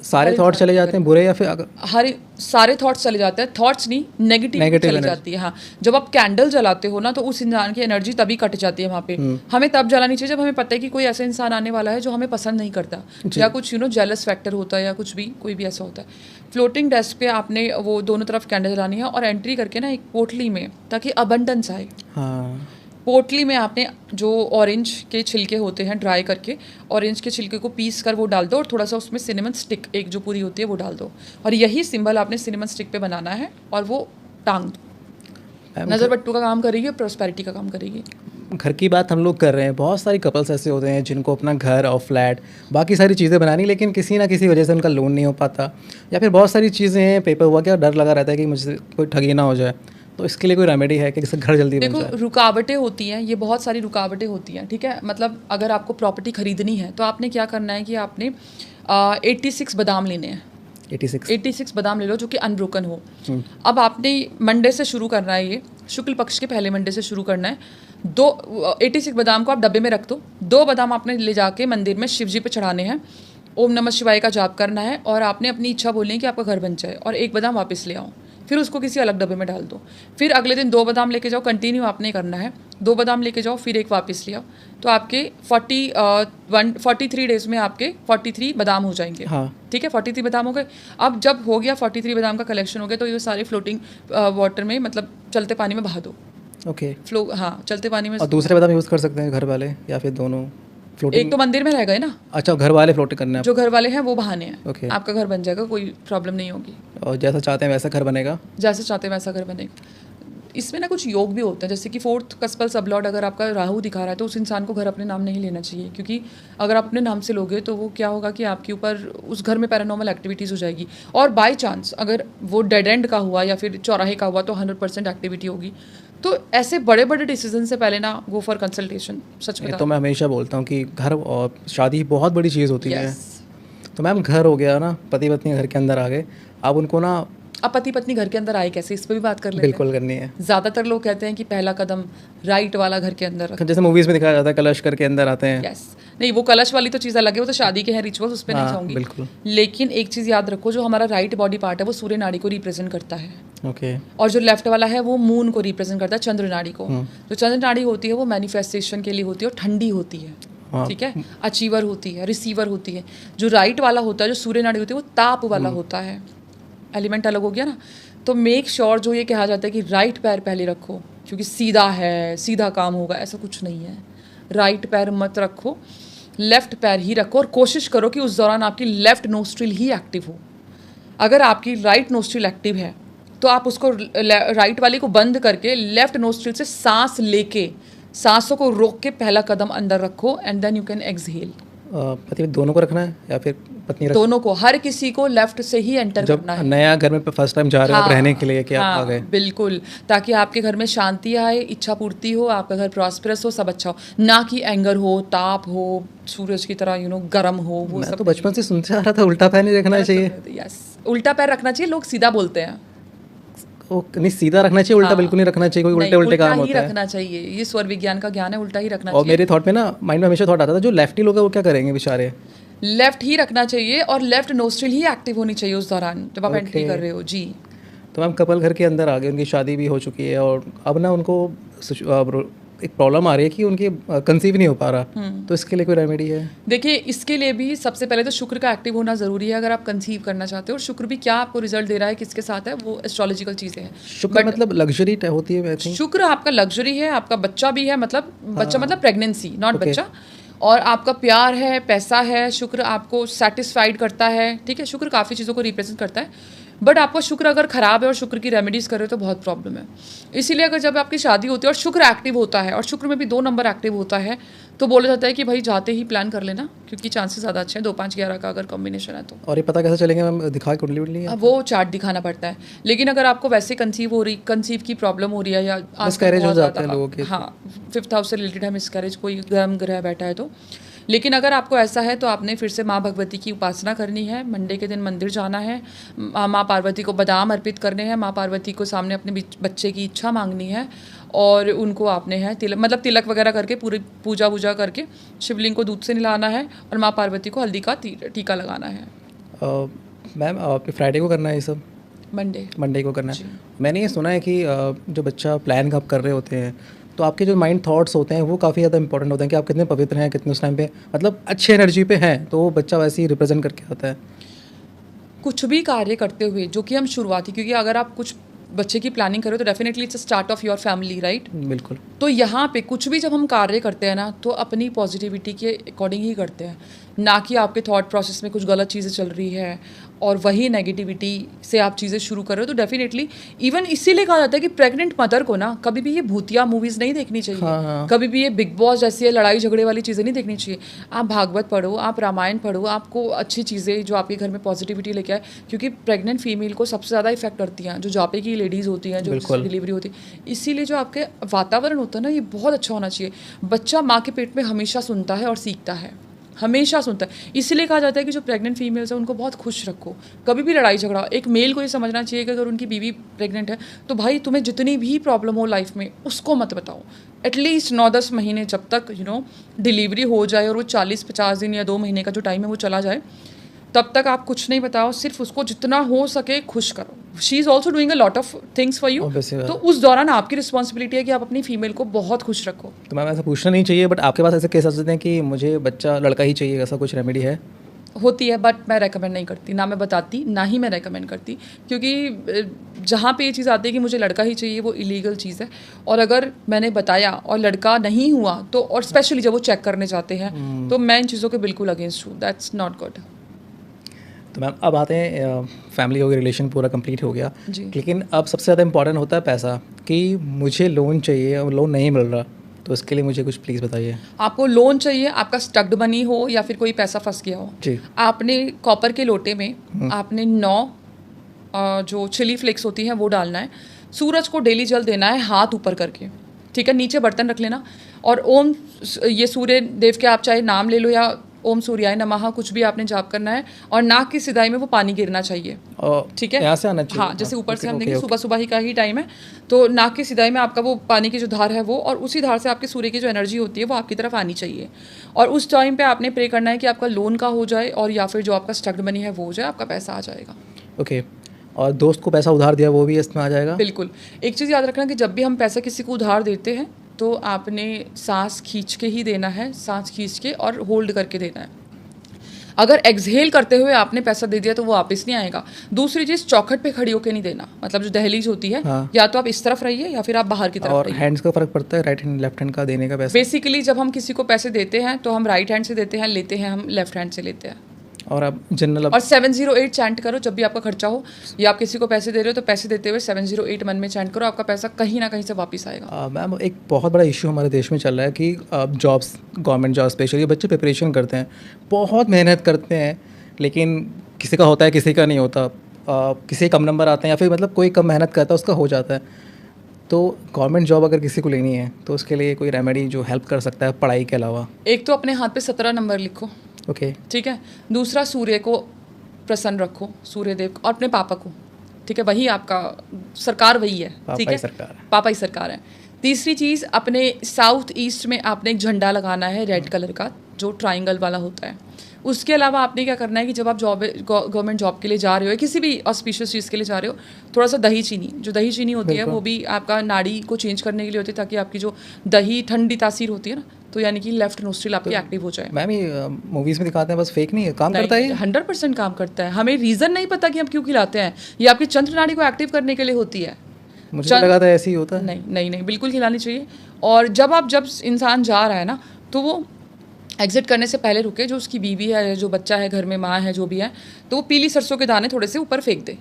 सारे थॉट चले जाते हैं बुरे या फिर हर सारे थॉट्स चले जाते हैं, थॉट्स नहीं, नेगेटिव चली जाती है। हाँ, जब आप कैंडल जलाते हो ना तो उस इंसान की एनर्जी तभी कट जाती है वहाँ पे। हमें तब जलानी चाहिए जब हमें पता है कि कोई ऐसा इंसान आने वाला है जो हमें पसंद नहीं करता, या कुछ जेलस फैक्टर होता है, या कुछ भी, कोई भी ऐसा होता है। फ्लोटिंग डेस्क पे आपने वो दोनों तरफ कैंडल जलानी है और एंट्री करके ना एक पोटली में, ताकि अबंडेंस आए। हाँ, पोटली में आपने जो ऑरेंज के छिलके होते हैं, ड्राई करके ऑरेंज के छिलके को पीस कर वो डाल दो, और थोड़ा सा उसमें सिनेमन स्टिक एक जो पूरी होती है वो डाल दो, और यही सिंबल आपने सिनेमन स्टिक पे बनाना है और वो टांग दो। नज़र बट्टू का काम करेगी और प्रॉस्पेरिटी का काम करेगी। घर की बात हम लोग कर रहे हैं, बहुत सारी कपल्स ऐसे होते हैं जिनको अपना घर और फ्लैट, बाकी सारी चीज़ें बनानी, लेकिन किसी ना किसी वजह से उनका लोन नहीं हो पाता, या फिर बहुत सारी चीज़ें हैं, पेपर वर्क का डर लगा रहता है कि मुझसे कोई ठगी ना हो जाए। तो इसके लिए कोई रेमेडी है कि घर जल्दी बन जाए? देखो, रुकावटें होती हैं, ये बहुत सारी रुकावटें होती हैं, ठीक है। मतलब अगर आपको प्रॉपर्टी खरीदनी है तो आपने क्या करना है कि आपने 86 बादाम लेने हैं। 86 बादाम ले लो जो कि अनब्रोकन हो। अब आपने मंडे से शुरू करना है, ये शुक्ल पक्ष के पहले मंडे से शुरू करना है। 86 बादाम को आप डब्बे में रख दो। 2 बादाम आपने ले जाके मंदिर में शिव जी पे चढ़ाने हैं, ओम नमः शिवाय का जाप करना है, और आपने अपनी इच्छा बोलनी है कि आपका घर बन जाए, और 1 बादाम वापस ले आओ। फिर उसको किसी अलग डब्बे में डाल दो। फिर अगले दिन 2 बादाम लेके जाओ, कंटिन्यू आपने करना है। 2 बादाम लेके जाओ, फिर एक वापस ले आओ, तो आपके 43 डेज में आपके 43 बादाम हो जाएंगे। हाँ। ठीक है, 43 बादाम हो गए। अब जब हो गया 43 बादाम का कलेक्शन हो गया, तो ये सारे फ्लोटिंग वाटर में, मतलब चलते पानी में बहा दो। ओके। हाँ, चलते पानी में। और दूसरे बादाम यूज़ कर सकते हैं घर वाले या फिर दोनों फ्लोटिंग? एक तो मंदिर में रह गए ना। अच्छा, घर वाले फ्लोटिंग करने हैं। जो घर वाले हैं वो बहाने हैं। ओके। आपका घर बन जाएगा, कोई प्रॉब्लम नहीं होगी। और जैसा चाहते हैं वैसा घर बनेगा? जैसे चाहते हैं वैसा घर बनेगा। इसमें ना कुछ योग भी होते हैं, जैसे कि 4th कस्पल सबलॉर्ड अगर आपका राहु दिखा रहा है तो उस इंसान को घर अपने नाम नहीं लेना चाहिए, क्योंकि अगर आप अपने नाम से लोगे तो वो क्या होगा कि आपके ऊपर उस घर में पैरानॉर्मल एक्टिविटीज़ हो जाएगी। और बाय चांस अगर वो डेड एंड का हुआ या फिर चौराहे का हुआ तो 100% एक्टिविटी होगी। तो ऐसे बड़े बड़े डिसीजन से पहले ना गो फॉर कंसल्टेशन। सच में तो मैं हमेशा बोलता हूँ कि घर और शादी बहुत बड़ी चीज़ होती है। तो मैम घर हो गया ना, पति पत्नी घर के अंदर आ गए, अब उनको ना, अब पति पत्नी घर के अंदर आए कैसे, इस पर भी बात कर लेते हैं। बिल्कुल करनी है। ज़्यादातर लोग कहते हैं कि पहला कदम राइट वाला घर के अंदर रखो। जैसे मूवीज़ में दिखाया जाता है कलश करके अंदर आते हैं। यस, नहीं वो कलश वाली तो चीज़ अलग है, वो तो शादी के हैं रिचुअल्स, उस पर नहीं जाऊंगी। बिल्कुल। लेकिन एक चीज़ याद रखो, जो हमारा राइट बॉडी पार्ट है वो सूर्य नाड़ी को रिप्रेजेंट करता है। ओके। और जो लेफ्ट वाला है वो मून को रिप्रेजेंट करता है, चंद्र नाड़ी को। जो चंद्र नाड़ी होती है वो मैनिफेस्टेशन के लिए होती है और ठंडी होती है। ठीक है, अचीवर होती है, रिसीवर होती है। जो राइट वाला होता है, जो सूर्य नाड़ी होती है, वो ताप वाला होता है। एलिमेंट अलग हो गया ना। तो मेक श्योर जो ये कहा जाता है कि राइट पैर पहले रखो क्योंकि सीधा है, सीधा काम होगा, ऐसा कुछ नहीं है। राइट पैर मत रखो, लेफ्ट पैर ही रखो और कोशिश करो कि उस दौरान आपकी लेफ्ट नोस्ट्रिल ही एक्टिव हो। अगर आपकी राइट नोस्ट्रिल एक्टिव है तो आप उसको राइट वाली को बंद करके लेफ्ट नोस्ट्रिल से सांस लेके, सांसों को रोक के पहला कदम अंदर रखो and then you can exhale. पति दोनों को रखना है या फिर पत्नी दोनों को, हर किसी को लेफ्ट से ही एंटर करना है। नया घर में फर्स्ट टाइम जा रहे हैं, हाँ, रहने के लिए क्या आ गए? बिल्कुल, ताकि आपके घर में शांति आए, इच्छा पूर्ति हो, आपका घर प्रॉस्परस हो, सब अच्छा हो, ना कि एंगर हो, ताप हो, सूरज की तरह गर्म हो। वो सब तो बचपन से सुनते आ रहा था उल्टा पैर नहीं रखना चाहिए। यस, उल्टा पैर रखना चाहिए, लोग सीधा बोलते हैं। नहीं, सीधा रखना चाहिए, उल्टा बिल्कुल नहीं रखना चाहिए, कोई उल्टे उल्टे काम होता है। रखना चाहिए, ये स्वर विज्ञान का ज्ञान है, उल्टा ही रखना चाहिए। और मेरे थॉट में ना, माइंड में हमेशा थॉट आता था जो लेफ्टी लोग हैं वो क्या करेंगे बेचारे? लेफ्ट ही रखना चाहिए और लेफ्ट नोस्ट्रिल ही एक्टिव होनी चाहिए उस दौरान जब आप एंट्री कर रहे हो। जी। तो मैम कपल घर के अंदर आ गए, उनकी शादी भी हो चुकी है और अब ना उनको एक प्रॉब्लम आ रही है कि उनके कंसीव नहीं हो पा रहा, तो इसके लिए कोई रेमेडी है? देखिए, इसके लिए भी सबसे पहले तो शुक्र का एक्टिव होना जरूरी है अगर आप कंसीव करना चाहते हो। और शुक्र भी क्या आपको रिजल्ट दे रहा है, किसके साथ है, वो एस्ट्रोलॉजिकल चीज़ें हैं। शुक्र मतलब लग्जरी होती है, शुक्र आपका लग्जरी है, आपका बच्चा भी है, मतलब बच्चा मतलब प्रेगनेंसी, नॉट बच्चा। और आपका प्यार है, पैसा है, शुक्र आपको सेटिस्फाइड करता है। ठीक है, शुक्र काफ़ी चीज़ों को रिप्रेजेंट करता है। बट आपका शुक्र अगर खराब है और शुक्र की रेमेडीज कर रहे हो तो बहुत प्रॉब्लम है। इसीलिए अगर जब आपकी शादी होती है और शुक्र एक्टिव होता है और शुक्र में भी 2 नंबर एक्टिव होता है तो बोला जाता है कि भाई जाते ही प्लान कर लेना, क्योंकि चांसेस ज़्यादा अच्छे हैं 2, 5, 11 का अगर कॉम्बिनेशन है तो। और ये पता कैसे चलेगा मैम, दिखा के कुंडली वुंडली? वो चार्ट दिखाना पड़ता है। लेकिन अगर आपको वैसे कंसीव की प्रॉब्लम हो रही है या मिसकैरेज हो जाता है लोगों के, हाँ 5th हाउस से रिलेटेड है मिसकैरेज, कोई गर्म ग्रह बैठा है तो। लेकिन अगर आपको ऐसा है तो आपने फिर से माँ भगवती की उपासना करनी है, मंडे के दिन मंदिर जाना है, माँ पार्वती को बादाम अर्पित करने हैं, माँ पार्वती को सामने अपने बच्चे की इच्छा मांगनी है और उनको आपने है तिलक वगैरह करके पूरी पूजा वूजा करके शिवलिंग को दूध से नहलाना है और माँ पार्वती को हल्दी का टीका लगाना है। मैम फ्राइडे को करना है ये सब? मंडे को करना है। मैंने ये सुना है कि जो बच्चा प्लान कब कर रहे होते हैं तो आपके जो माइंड थॉट्स होते हैं वो काफ़ी ज़्यादा इंपॉर्टेंट होते हैं कि आप कितने पवित्र हैं, कितने उस टाइम पे मतलब अच्छे एनर्जी पे हैं, तो वो बच्चा वैसे ही रिप्रेजेंट करके आता है। कुछ भी कार्य करते हुए जो कि हम शुरुआती, क्योंकि अगर आप कुछ बच्चे की प्लानिंग करो तो definitely it's a start of your family, right? बिल्कुल। तो यहाँ पे कुछ भी जब हम कार्य करते हैं ना तो अपनी पॉजिटिविटी के अकॉर्डिंग ही करते हैं, ना कि आपके थॉट प्रोसेस में कुछ गलत चीज़ें चल रही है और वही नेगेटिविटी से आप चीज़ें शुरू कर रहे हो। तो डेफिनेटली इवन इसीलिए कहा जाता है कि प्रेग्नेंट मदर को ना कभी भी ये भूतिया मूवीज़ नहीं देखनी चाहिए। हाँ। कभी भी ये बिग बॉस जैसी लड़ाई झगड़े वाली चीज़ें नहीं देखनी चाहिए। आप भागवत पढ़ो, आप रामायण पढ़ो, आपको अच्छी चीज़ें जो आपके घर में पॉजिटिविटी लेके आए, क्योंकि प्रेग्नेंट फीमेल को सबसे ज़्यादा इफेक्ट करती हैं जो जापे की लेडीज़ होती हैं, जो डिलीवरी होती है। इसीलिए जो आपके वातावरण होता है ना ये बहुत अच्छा होना चाहिए। बच्चा माँ के पेट में हमेशा सुनता है और सीखता है, हमेशा सुनता है। इसलिए कहा जाता है कि जो प्रेग्नेंट फीमेल्स हैं उनको बहुत खुश रखो, कभी भी लड़ाई झगड़ा। एक मेल को ये समझना चाहिए कि अगर उनकी बीवी प्रेग्नेंट है तो भाई तुम्हें जितनी भी प्रॉब्लम हो लाइफ में उसको मत बताओ। एटलीस्ट 9-10 महीने जब तक डिलीवरी हो जाए और वो 40-50 दिन या 2 महीने का जो टाइम है वो चला जाए, तब तक आप कुछ नहीं बताओ, सिर्फ उसको जितना हो सके खुश करो। She is also doing a lot of things for you, Obviously, तो उस दौरान आपकी रिस्पॉन्सिबिलिटी है कि आप अपनी फीमेल को बहुत खुश रखो। तो मैम ऐसा पूछना नहीं चाहिए, बट आपके पास ऐसे केस आ सकते हैं कि मुझे बच्चा लड़का ही चाहिए, ऐसा कुछ रेमेडी है? होती है, बट मैं रेकमेंड नहीं करती, ना मैं बताती ना ही मैं रेकमेंड करती, क्योंकि जहाँ पे ये चीज़ आती है कि मुझे लड़का ही चाहिए, वो इलीगल चीज़ है। और अगर मैंने बताया और लड़का नहीं हुआ तो, और स्पेशली जब वो चेक करने जाते हैं, तो मैं इन चीज़ों के बिल्कुल अगेंस्ट हूँ। That's not good. तो मैम अब आते हैं, फैमिली हो गई, रिलेशन पूरा कंप्लीट हो गया, जी। लेकिन अब सबसे ज़्यादा इंपॉर्टेंट होता है पैसा, कि मुझे लोन चाहिए और लोन नहीं मिल रहा, तो इसके लिए मुझे कुछ प्लीज़ बताइए। आपको लोन चाहिए, आपका स्टक्ड मनी हो या फिर कोई पैसा फंस गया हो, जी। आपने कॉपर के लोटे में आपने 9 जो चिली फ्लेक्स होती हैं वो डालना है। सूरज को डेली जल देना है हाथ ऊपर करके, ठीक है। नीचे बर्तन रख लेना और ओम, ये सूर्य देव के आप चाहे नाम ले लो या ओम सूर्याय नमः, कुछ भी आपने जाप करना है, और नाक की सिदाई में वो पानी गिरना चाहिए, ठीक है। यहाँ से आना चाहिए? हाँ, जैसे ऊपर से हम ओके, देंगे, ओके। सुबह सुबह ही का ही टाइम है, तो नाक की सिदाई में आपका वो पानी की जो धार है वो, और उसी धार से आपके सूर्य की जो एनर्जी होती है वो आपकी तरफ आनी चाहिए। और उस टाइम पे आपने प्रे करना है कि आपका लोन का हो जाए, और या फिर जो आपका स्टक्ड मनी है वो हो जाए, आपका पैसा आ जाएगा। ओके। और दोस्त को पैसा उधार दिया, वो भी इसमें आ जाएगा? बिल्कुल। एक चीज़ याद रखना कि जब भी हम पैसा किसी को उधार देते हैं तो आपने सांस खींच के ही देना है, सांस खींच के और होल्ड करके देना है। अगर एक्सहेल करते हुए आपने पैसा दे दिया तो वो वापस नहीं आएगा। दूसरी चीज़, चौखट पे खड़ी होकर नहीं देना, मतलब जो दहलीज होती है, हाँ। या तो आप इस तरफ रहिए या फिर आप बाहर की तरफ और रहिए। हैंड्स का फ़र्क पड़ता है, राइट हैंड लेफ्ट हैंड का देने का पैसा? बेसिकली जब हम किसी को पैसे देते हैं तो हम राइट हैंड से देते हैं, लेते हैं हम लेफ्ट हैंड से लेते हैं। और आप जनरल और 708 चैंट करो जब भी आपका खर्चा हो, या आप किसी को पैसे दे रहे हो तो पैसे देते हुए 708 मन में चैंट करो, आपका पैसा कहीं ना कहीं से वापस आएगा। मैम एक बहुत बड़ा इशू हमारे देश में चल रहा है कि जॉब्स, गवर्नमेंट जॉब स्पेशली बच्चे प्रिपरेशन करते हैं, बहुत मेहनत करते हैं, लेकिन किसी का होता है, किसी का नहीं होता। किसी कम नंबर आते हैं, या फिर मतलब कोई कम मेहनत करता है उसका हो जाता है। तो गवर्नमेंट जॉब अगर किसी को लेनी है तो उसके लिए कोई रेमेडी जो हेल्प कर सकता है पढ़ाई के अलावा? एक तो अपने हाथ पे 17 नंबर लिखो, ओके। ठीक है। दूसरा, सूर्य को प्रसन्न रखो, सूर्य देव को, और अपने पापा को, ठीक है। वही आपका सरकार, वही है, ठीक है, पापा ही सरकार है। तीसरी चीज़, अपने साउथ ईस्ट में आपने एक झंडा लगाना है रेड कलर का, जो ट्राइंगल वाला होता है। उसके अलावा आपने क्या करना है कि जब आप गवर्नमेंट जॉब के लिए जा रहे हो, किसी भी ऑस्पिशियस चीज़ के लिए जा रहे हो, थोड़ा सा दही चीनी, जो दही चीनी होती है वो भी आपका नाड़ी को चेंज करने के लिए होती है, ताकि आपकी जो दही ठंडी तासीर होती है ना, तो यानी कि लेफ्ट नोस्ट्रिल आपकी एक्टिव हो जाए। मैम ये मूवीज़ में दिखाते हैं, बस फेक नहीं है, काम करता है? 100% काम करता है। हमें रीज़न नहीं पता कि हम क्यों खिलाते हैं, ये आपकी चंद्र नाड़ी को एक्टिव करने के लिए होती है। मुझे लगा था ऐसे ही होता है। नहीं नहीं नहीं, बिल्कुल खिलानी चाहिए। और जब इंसान जा रहा है ना, तो वो एग्जिट करने से पहले रुके, जो उसकी बीवी है, जो बच्चा है घर में, माँ है, जो भी है, तो वो पीली सरसों के दाने थोड़े से ऊपर फेंक दे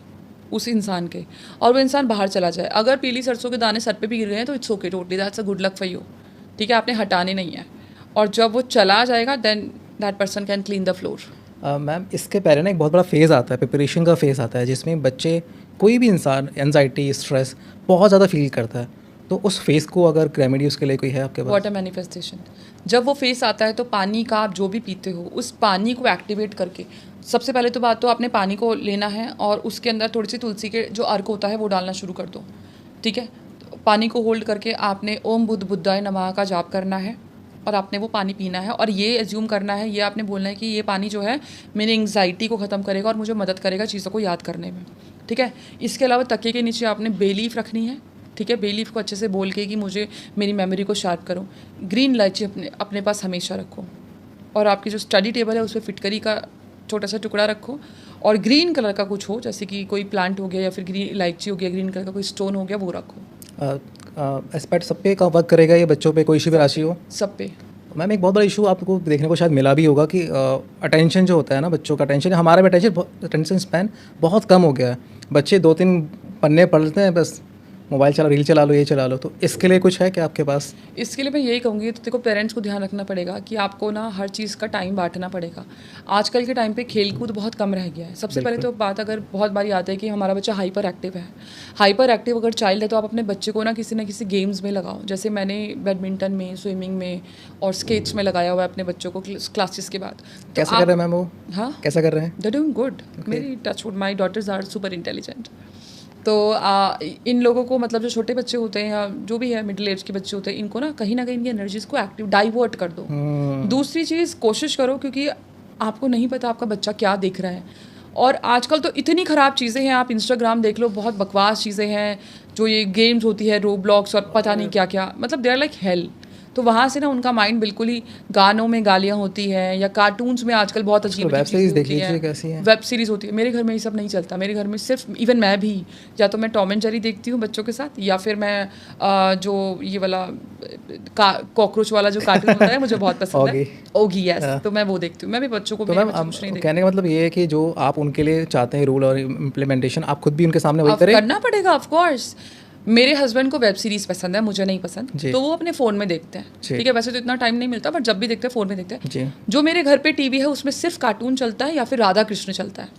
उस इंसान के, और वो इंसान बाहर चला जाए। अगर पीली सरसों के दाने सर पे भी गिर गए हैं तो it's okay, totally that's a good luck for you, ठीक है। आपने हटाने नहीं है, और जब वो चला जाएगा then that person can clean the floor. Ma'am इसके पहले ना एक बहुत बड़ा फेज़ आता है, प्रिपरेशन का फेज़ आता है, जिसमें बच्चे, कोई भी इंसान एंजाइटी, स्ट्रेस बहुत ज़्यादा फील करता है। तो उस फेज़ को अगर रेमेडी उसके लिए कोई है आपके पास? Water manifestation. जब वो फेस आता है तो पानी का आप जो भी पीते हो, उस पानी को एक्टिवेट करके, सबसे पहले तो बात तो आपने पानी को लेना है और उसके अंदर थोड़ी सी तुलसी के जो अर्क होता है वो डालना शुरू कर दो, ठीक है। तो पानी को होल्ड करके आपने ओम बुद्ध बुद्धाय नमः का जाप करना है, और आपने वो पानी पीना है, और ये एज्यूम करना है, ये आपने बोलना है कि ये पानी जो है मेरी एंग्जाइटी को ख़त्म करेगा और मुझे मदद करेगा चीज़ों को याद करने में, ठीक है। इसके अलावा तकिए के नीचे आपने बे लीफ रखनी है, ठीक है। बे लीफ को अच्छे से बोल के कि मुझे मेरी मेमोरी को शार्प करो। ग्रीन इलायची अपने पास हमेशा रखो, और आपकी जो स्टडी टेबल है उस पर फिटकरी का छोटा सा टुकड़ा रखो, और ग्रीन कलर का कुछ हो, जैसे कि कोई प्लांट हो गया या फिर ग्रीन इलायची हो गया, ग्रीन कलर का कोई स्टोन हो गया, वो रखो। एस्पेक्ट सब पे का वर्क करेगा ये, बच्चों पे कोई इशू भी राशि हो? सब पे। मैम एक बहुत बड़ा इशू आपको देखने को शायद मिला भी होगा कि अटेंशन जो होता है ना, बच्चों का अटेंशन, हमारा भी अटेंशन स्पैन बहुत कम हो गया है। बच्चे 2-3 पन्ने पढ़ते हैं, बस मोबाइल चला, रील चला लो, ये चला लो। तो इसके लिए कुछ है क्या आपके पास? इसके लिए मैं यही कहूँगी, तो देखो पेरेंट्स को ध्यान रखना पड़ेगा कि आपको ना हर चीज़ का टाइम बांटना पड़ेगा। आजकल के टाइम पे खेलकूद बहुत कम रह गया है। सबसे पहले तो बात, अगर बहुत बारी आता है कि हमारा बच्चा हाइपर एक्टिव है, हाइपर एक्टिव अगर चाइल्ड है, तो आप अपने बच्चे को ना किसी गेम्स में लगाओ। जैसे मैंने बैडमिंटन में, स्विमिंग में और स्केट्स में लगाया हुआ है अपने बच्चों को क्लासेस के बाद। कैसे कर रहे हैं मैम वो? हाँ, कैसा कर रहे हैं? They doing good. मेरी touch wood, my daughters are super intelligent. तो इन लोगों को, मतलब जो छोटे बच्चे होते हैं या जो भी है मिडिल एज के बच्चे होते हैं, इनको ना कहीं इनकी एनर्जीज को एक्टिव डाइवर्ट कर दो। दूसरी चीज़, कोशिश करो, क्योंकि आपको नहीं पता आपका बच्चा क्या देख रहा है। और आजकल तो इतनी ख़राब चीज़ें हैं, आप इंस्टाग्राम देख लो, बहुत बकवास चीज़ें हैं, जो ये गेम्स होती है रोब्लॉक्स और पता नहीं क्या क्या, मतलब दे आर लाइक हेल। तो वहाँ से ना उनका माइंड बिल्कुल ही, गानों में गालियाँ होती हैं या कार्टून्स में आजकल बहुत अजीब वेब सीरीज देख होती लीजिए कैसी है। वेब सीरीज़ होती है। मेरे घर में ये सब नहीं चलता। मेरे घर में सिर्फ, इवन मैं भी, या तो मैं टॉम एंड जेरी देखती हूँ बच्चों के साथ, या फिर मैं जो ये वाला कॉकरोच वाला जो कार्टून होता है मुझे बहुत पसंद है, ओगी, यस, तो मैं वो देखती हूँ। मैं भी बच्चों को, तो मैम कहने का मतलब ये है कि जो आप उनके लिए चाहते हैं रूल और इम्प्लीमेंटेशन, आप खुद भी उनके सामने वही करें। करना पड़ेगा ऑफ कोर्स। मेरे हस्बैंड को वेब सीरीज पसंद है, मुझे नहीं पसंद, तो वो अपने फ़ोन में देखते हैं, ठीक है। वैसे तो इतना टाइम नहीं मिलता, बट जब भी देखते हैं फ़ोन में देखते हैं। जो मेरे घर पे टीवी है उसमें सिर्फ कार्टून चलता है या फिर राधा कृष्ण चलता है।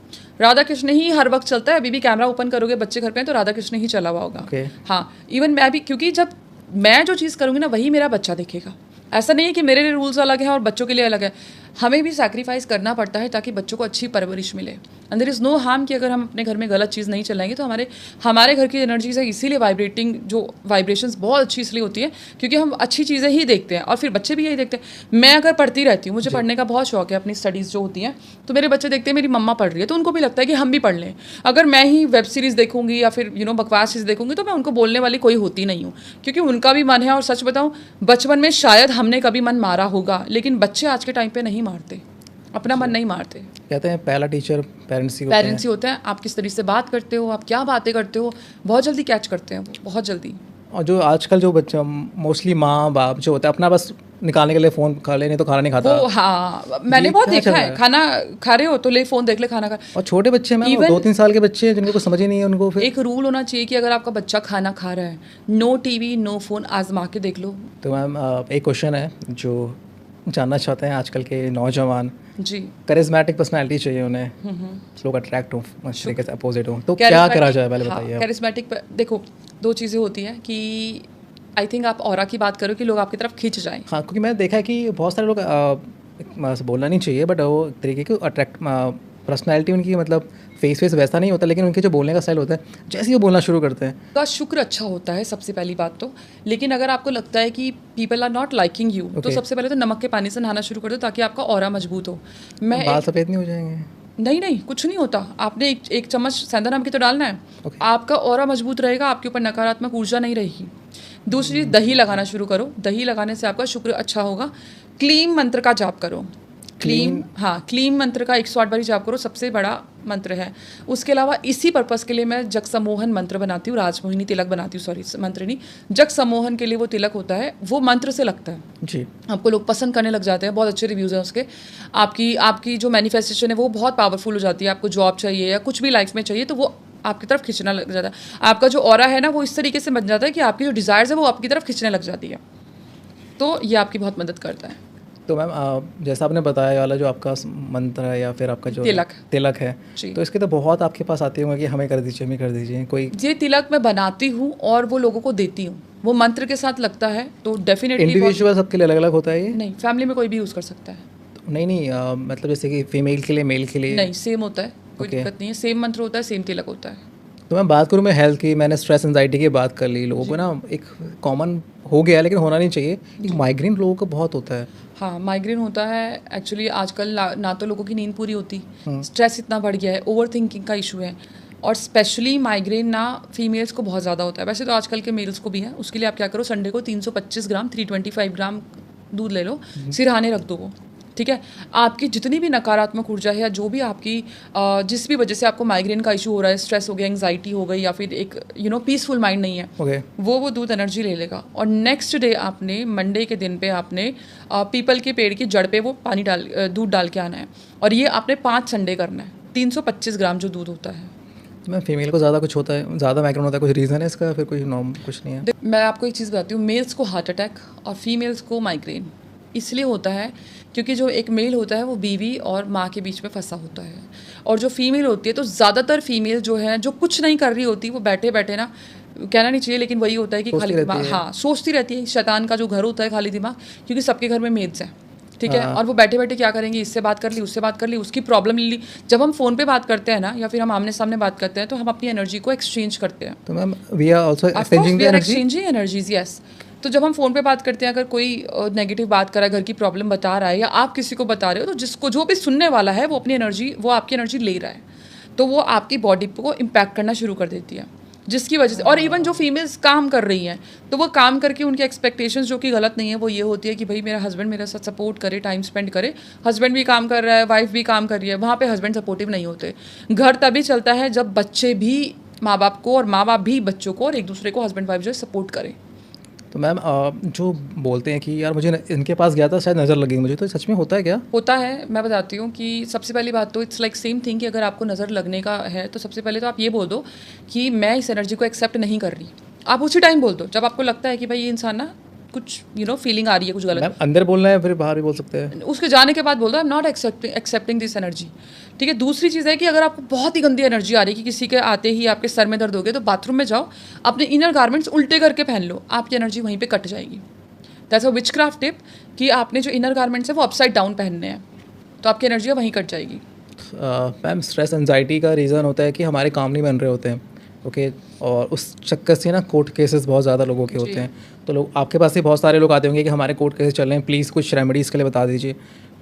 राधा कृष्ण ही हर वक्त चलता है। अभी भी कैमरा ओपन करोगे, बच्चे घर पे हैं तो राधा कृष्ण ही चला हुआ होगा। हाँ, इवन मैं भी, क्योंकि जब मैं जो चीज़ करूँगी ना वही मेरा बच्चा देखेगा। ऐसा नहीं है कि मेरे लिए रूल्स अलग हैं और बच्चों के लिए अलग है। हमें भी सैक्रिफाइस करना पड़ता है ताकि बच्चों को अच्छी परवरिश मिले। And there is no harm कि अगर हम अपने घर में गलत चीज़ नहीं चलाएंगे तो हमारे घर की एनर्जीज है इसीलिए वाइब्रेटिंग, जो वाइब्रेशंस बहुत अच्छी इसलिए होती है क्योंकि हम अच्छी चीज़ें ही देखते हैं और फिर बच्चे भी यही देखते हैं। मैं अगर पढ़ती रहती हूँ, मुझे पढ़ने का बहुत शौक है, अपनी स्टडीज़ जो होती हैं, तो मेरे बच्चे देखते हैं मेरी मम्मा पढ़ रही है तो उनको भी लगता है कि हम भी पढ़ लें। अगर मैं ही वेब सीरीज़ देखूंगी या फिर बकवास चीज़ देखूंगी तो मैं उनको बोलने वाली कोई होती नहीं हूँ, क्योंकि उनका भी मन है। और सच बताऊँ, बचपन में शायद हमने कभी मन मारा होगा, लेकिन बच्चे आज के टाइम पे नहीं मारते, अपना मन नहीं मारते। कहते हैं पहला टीचर पेरेंट्स ही होते हैं। आप किस तरीके से बात करते हो, आप क्या बातें करते हो, बहुत जल्दी कैच करते हैं वो, बहुत जल्दी। और जो आजकल जो बच्चा मोस्टली माँ बाप जो होता है अपना बस निकालने के लिए फ़ोन खा ले, नहीं तो खाना नहीं खाता। वो हाँ, मैंने बहुत देखा है, खाना खा रहे हो तो ले फ़ोन देख ले, खाना खा। और छोटे बच्चे में 2-3 साल के बच्चे हैं जिनको कुछ समझ ही नहीं है, उनको फिर एक रूल होना चाहिए कि अगर आपका बच्चा खाना खा रहा है, नो टीवी नो फ़ोन, आजमा के देख लो। तो मैम एक क्वेश्चन है जो जानना चाहते हैं आजकल के नौजवान जी, करिज्मेटिक पर्सनालिटी चाहिए उन्हें, लोग अट्रैक्ट हो तरीके से अपोजिट हो, तो क्या करा जाए पहले बताइए। करिज्मेटिक देखो, दो चीज़ें होती हैं कि आई थिंक आप ऑरा की बात करो कि लोग आपकी तरफ खींच जाएं। हाँ, क्योंकि मैंने देखा है कि बहुत सारे लोग बोलना नहीं चाहिए बट वो तरीके की अट्रैक्ट पर्सनैलिटी उनकी, मतलब फेस वैसा नहीं होता, लेकिन उनके जो बोलने का स्टाइल होता है, जैसे ही वो बोलना शुरू करते हैं का शुक्र अच्छा होता है सबसे पहली बात तो। लेकिन अगर आपको लगता है कि people are not liking you, तो सबसे पहले तो नमक के पानी से नहाना शुरू कर दो ताकि आपका ऑरा मजबूत हो। बाल सफ़ेद नहीं हो जाएंगे? नहीं, कुछ नहीं होता। आपने एक चम्मच सेंधा नमक तो डालना है, आपका ऑरा मजबूत रहेगा, आपके ऊपर नकारात्मक ऊर्जा नहीं रहेगी। दूसरी, दही लगाना शुरू करो। दही लगाने से आपका शुक्र अच्छा होगा। क्लीम मंत्र का जाप करो। क्लीम मंत्र का 108 बार जाप करो, सबसे बड़ा मंत्र है। उसके अलावा इसी पर्पस के लिए मैं जग सम्मोहन मंत्र बनाती हूँ, राजमोहिनी तिलक बनाती हूँ, सॉरी मंत्र नहीं, जग सम्मोहन के लिए वो तिलक होता है, वो मंत्र से लगता है जी। आपको लोग पसंद करने लग जाते हैं, बहुत अच्छे रिव्यूज़ हैं उसके। आपकी जो मैनिफेस्टेशन है वो बहुत पावरफुल हो जाती है। आपको जॉब चाहिए या कुछ भी लाइफ में चाहिए तो वो आपकी तरफ खींचना लग जाता है। आपका जो ऑरा है ना वो इस तरीके से बन जाता है कि आपकी जो डिज़ायर्स है वो आपकी तरफ खींचने लग जाती है, तो ये आपकी बहुत मदद करता है। तो मैम जैसा आपने बताया वाला जो आपका मंत्र है या फिर आपका जो तिलक है, तो इसके तो बहुत आपके पास आते होंगे कि हमें कर दीजिए कोई। ये तिलक मैं बनाती हूँ और वो लोगों को देती हूँ, वो मंत्र के साथ लगता है, तो डेफिनेटली इंडिविजुअल सबके लिए अलग अलग होता है ये? नहीं, फैमिली में कोई भी यूज़ कर सकता है। नहीं मतलब जैसे कि फीमेल के लिए, मेल के लिए? नहीं, सेम होता है, कोई दिक्कत नहीं है, सेम मंत्र होता है, सेम तिलक होता है। तो मैं बात करूँ मैं हेल्थ की, मैंने स्ट्रेस एंजाइटी की बात कर ली, लोगों को ना एक कॉमन हो गया लेकिन होना नहीं चाहिए, एक माइग्रेन लोगों को बहुत होता है। हाँ, माइग्रेन होता है एक्चुअली आजकल, ना तो लोगों की नींद पूरी होती, स्ट्रेस इतना बढ़ गया है, ओवर थिंकिंग का इशू है, और स्पेशली माइग्रेन ना फीमेल्स को बहुत ज़्यादा होता है, वैसे तो आजकल के मेल्स को भी है। उसके लिए आप क्या करो, संडे को 325 ग्राम 325 ग्राम दूध ले लो, सिरहाने रख दो वो, ठीक है। आपकी जितनी भी नकारात्मक ऊर्जा है या जो भी आपकी जिस भी वजह से आपको माइग्रेन का इशू हो रहा है, स्ट्रेस हो गया, एंग्जाइटी हो गई, या फिर एक पीसफुल माइंड नहीं है, वो दूध एनर्जी ले लेगा। और नेक्स्ट डे आपने, मंडे के दिन पे आपने पीपल के पेड़ की जड़ पे वो दूध डाल के आना है, और ये आपने 5 संडे करना है। 325 ग्राम जो दूध होता है। मैं फीमेल को ज़्यादा कुछ होता है, ज़्यादा माइग्रेन होता है, कुछ रीज़न है इसका, फिर कोई नॉर्म कुछ नहीं है? मैं आपको एक चीज़ बताती हूँ, मेल्स को हार्ट अटैक और फीमेल्स को माइग्रेन इसलिए होता है क्योंकि जो एक मेल होता है वो बीवी और माँ के बीच में फंसा होता है, और जो फीमेल होती है, तो ज़्यादातर फीमेल जो है जो कुछ नहीं कर रही होती, वो बैठे बैठे ना, कहना नहीं चाहिए लेकिन वही होता है कि खाली दिमाग, हाँ, सोचती रहती है। शैतान का जो घर होता है खाली दिमाग, क्योंकि सबके घर में मेड्स हैं, ठीक है, और वो बैठे बैठे क्या करेंगे, इससे बात कर ली, उससे बात कर ली, उसकी प्रॉब्लम ले ली। जब हम फ़ोन पे बात करते हैं ना, या फिर हम आमने सामने बात करते हैं, तो हम अपनी एनर्जी को एक्सचेंज करते हैं। तो ma'am we are also exchanging energies, yes. तो जब हम फ़ोन पे बात करते हैं, अगर कोई नेगेटिव बात कर रहा है, घर की प्रॉब्लम बता रहा है या आप किसी को बता रहे हो, तो जिसको जो भी सुनने वाला है वो अपनी एनर्जी, वो आपकी एनर्जी ले रहा है, तो वो आपकी बॉडी को इम्पैक्ट करना शुरू कर देती है, जिसकी वजह से। और इवन जो फीमेल्स काम कर रही हैं, तो वो काम करके उनकी एक्सपेक्टेशंस जो कि गलत नहीं है, वो ये होती है कि भाई मेरा हस्बैंड मेरे साथ सपोर्ट करे, टाइम स्पेंड करे। हस्बैंड भी काम कर रहा है, वाइफ भी काम कर रही है, वहाँ पे हस्बैंड सपोर्टिव नहीं होते। घर तभी चलता है जब बच्चे भी माँ बाप को और माँ बाप भी बच्चों को और एक दूसरे को, हस्बैंड वाइफ जो है, सपोर्ट करें। तो मैम जो बोलते हैं कि यार मुझे इनके पास गया था शायद नज़र लगी मुझे, तो सच में होता है क्या? होता है, मैं बताती हूँ कि सबसे पहली बात तो इट्स लाइक सेम थिंग कि अगर आपको नज़र लगने का है तो सबसे पहले तो आप ये बोल दो कि मैं इस एनर्जी को एक्सेप्ट नहीं कर रही। आप उसी टाइम बोल दो जब आपको लगता है कि भाई ये इंसान ना कुछ फीलिंग आ रही है कुछ गलत। मैम अंदर बोलना है फिर बाहर भी बोल सकते हैं? उसके जाने के बाद बोल दो I am not accepting this energy. ठीक है। दूसरी चीज़ है कि अगर आपको बहुत ही गंदी एनर्जी आ रही है कि किसी के आते ही आपके सर में दर्द हो गया, तो बाथरूम में जाओ, अपने इनर गारमेंट्स उल्टे करके पहन लो, आपकी एनर्जी वहीं पे कट जाएगी। दैट्स अ विचक्राफ्ट टिप कि आपने जो इनर गारमेंट्स है वो अपसाइड डाउन पहनने हैं, तो आपकी एनर्जी वहीं कट जाएगी। मैम स्ट्रेस एंजाइटी का रीज़न होता है कि हमारे काम नहीं बन रहे होते हैं, ओके, और उस चक्कर से ना कोर्ट केसेस बहुत ज़्यादा लोगों के होते हैं। तो लोग आपके पास ही बहुत सारे लोग आते होंगे कि हमारे कोर्ट केसेस चल रहे हैं, प्लीज़ कुछ रेमेडीज़ के लिए बता दीजिए।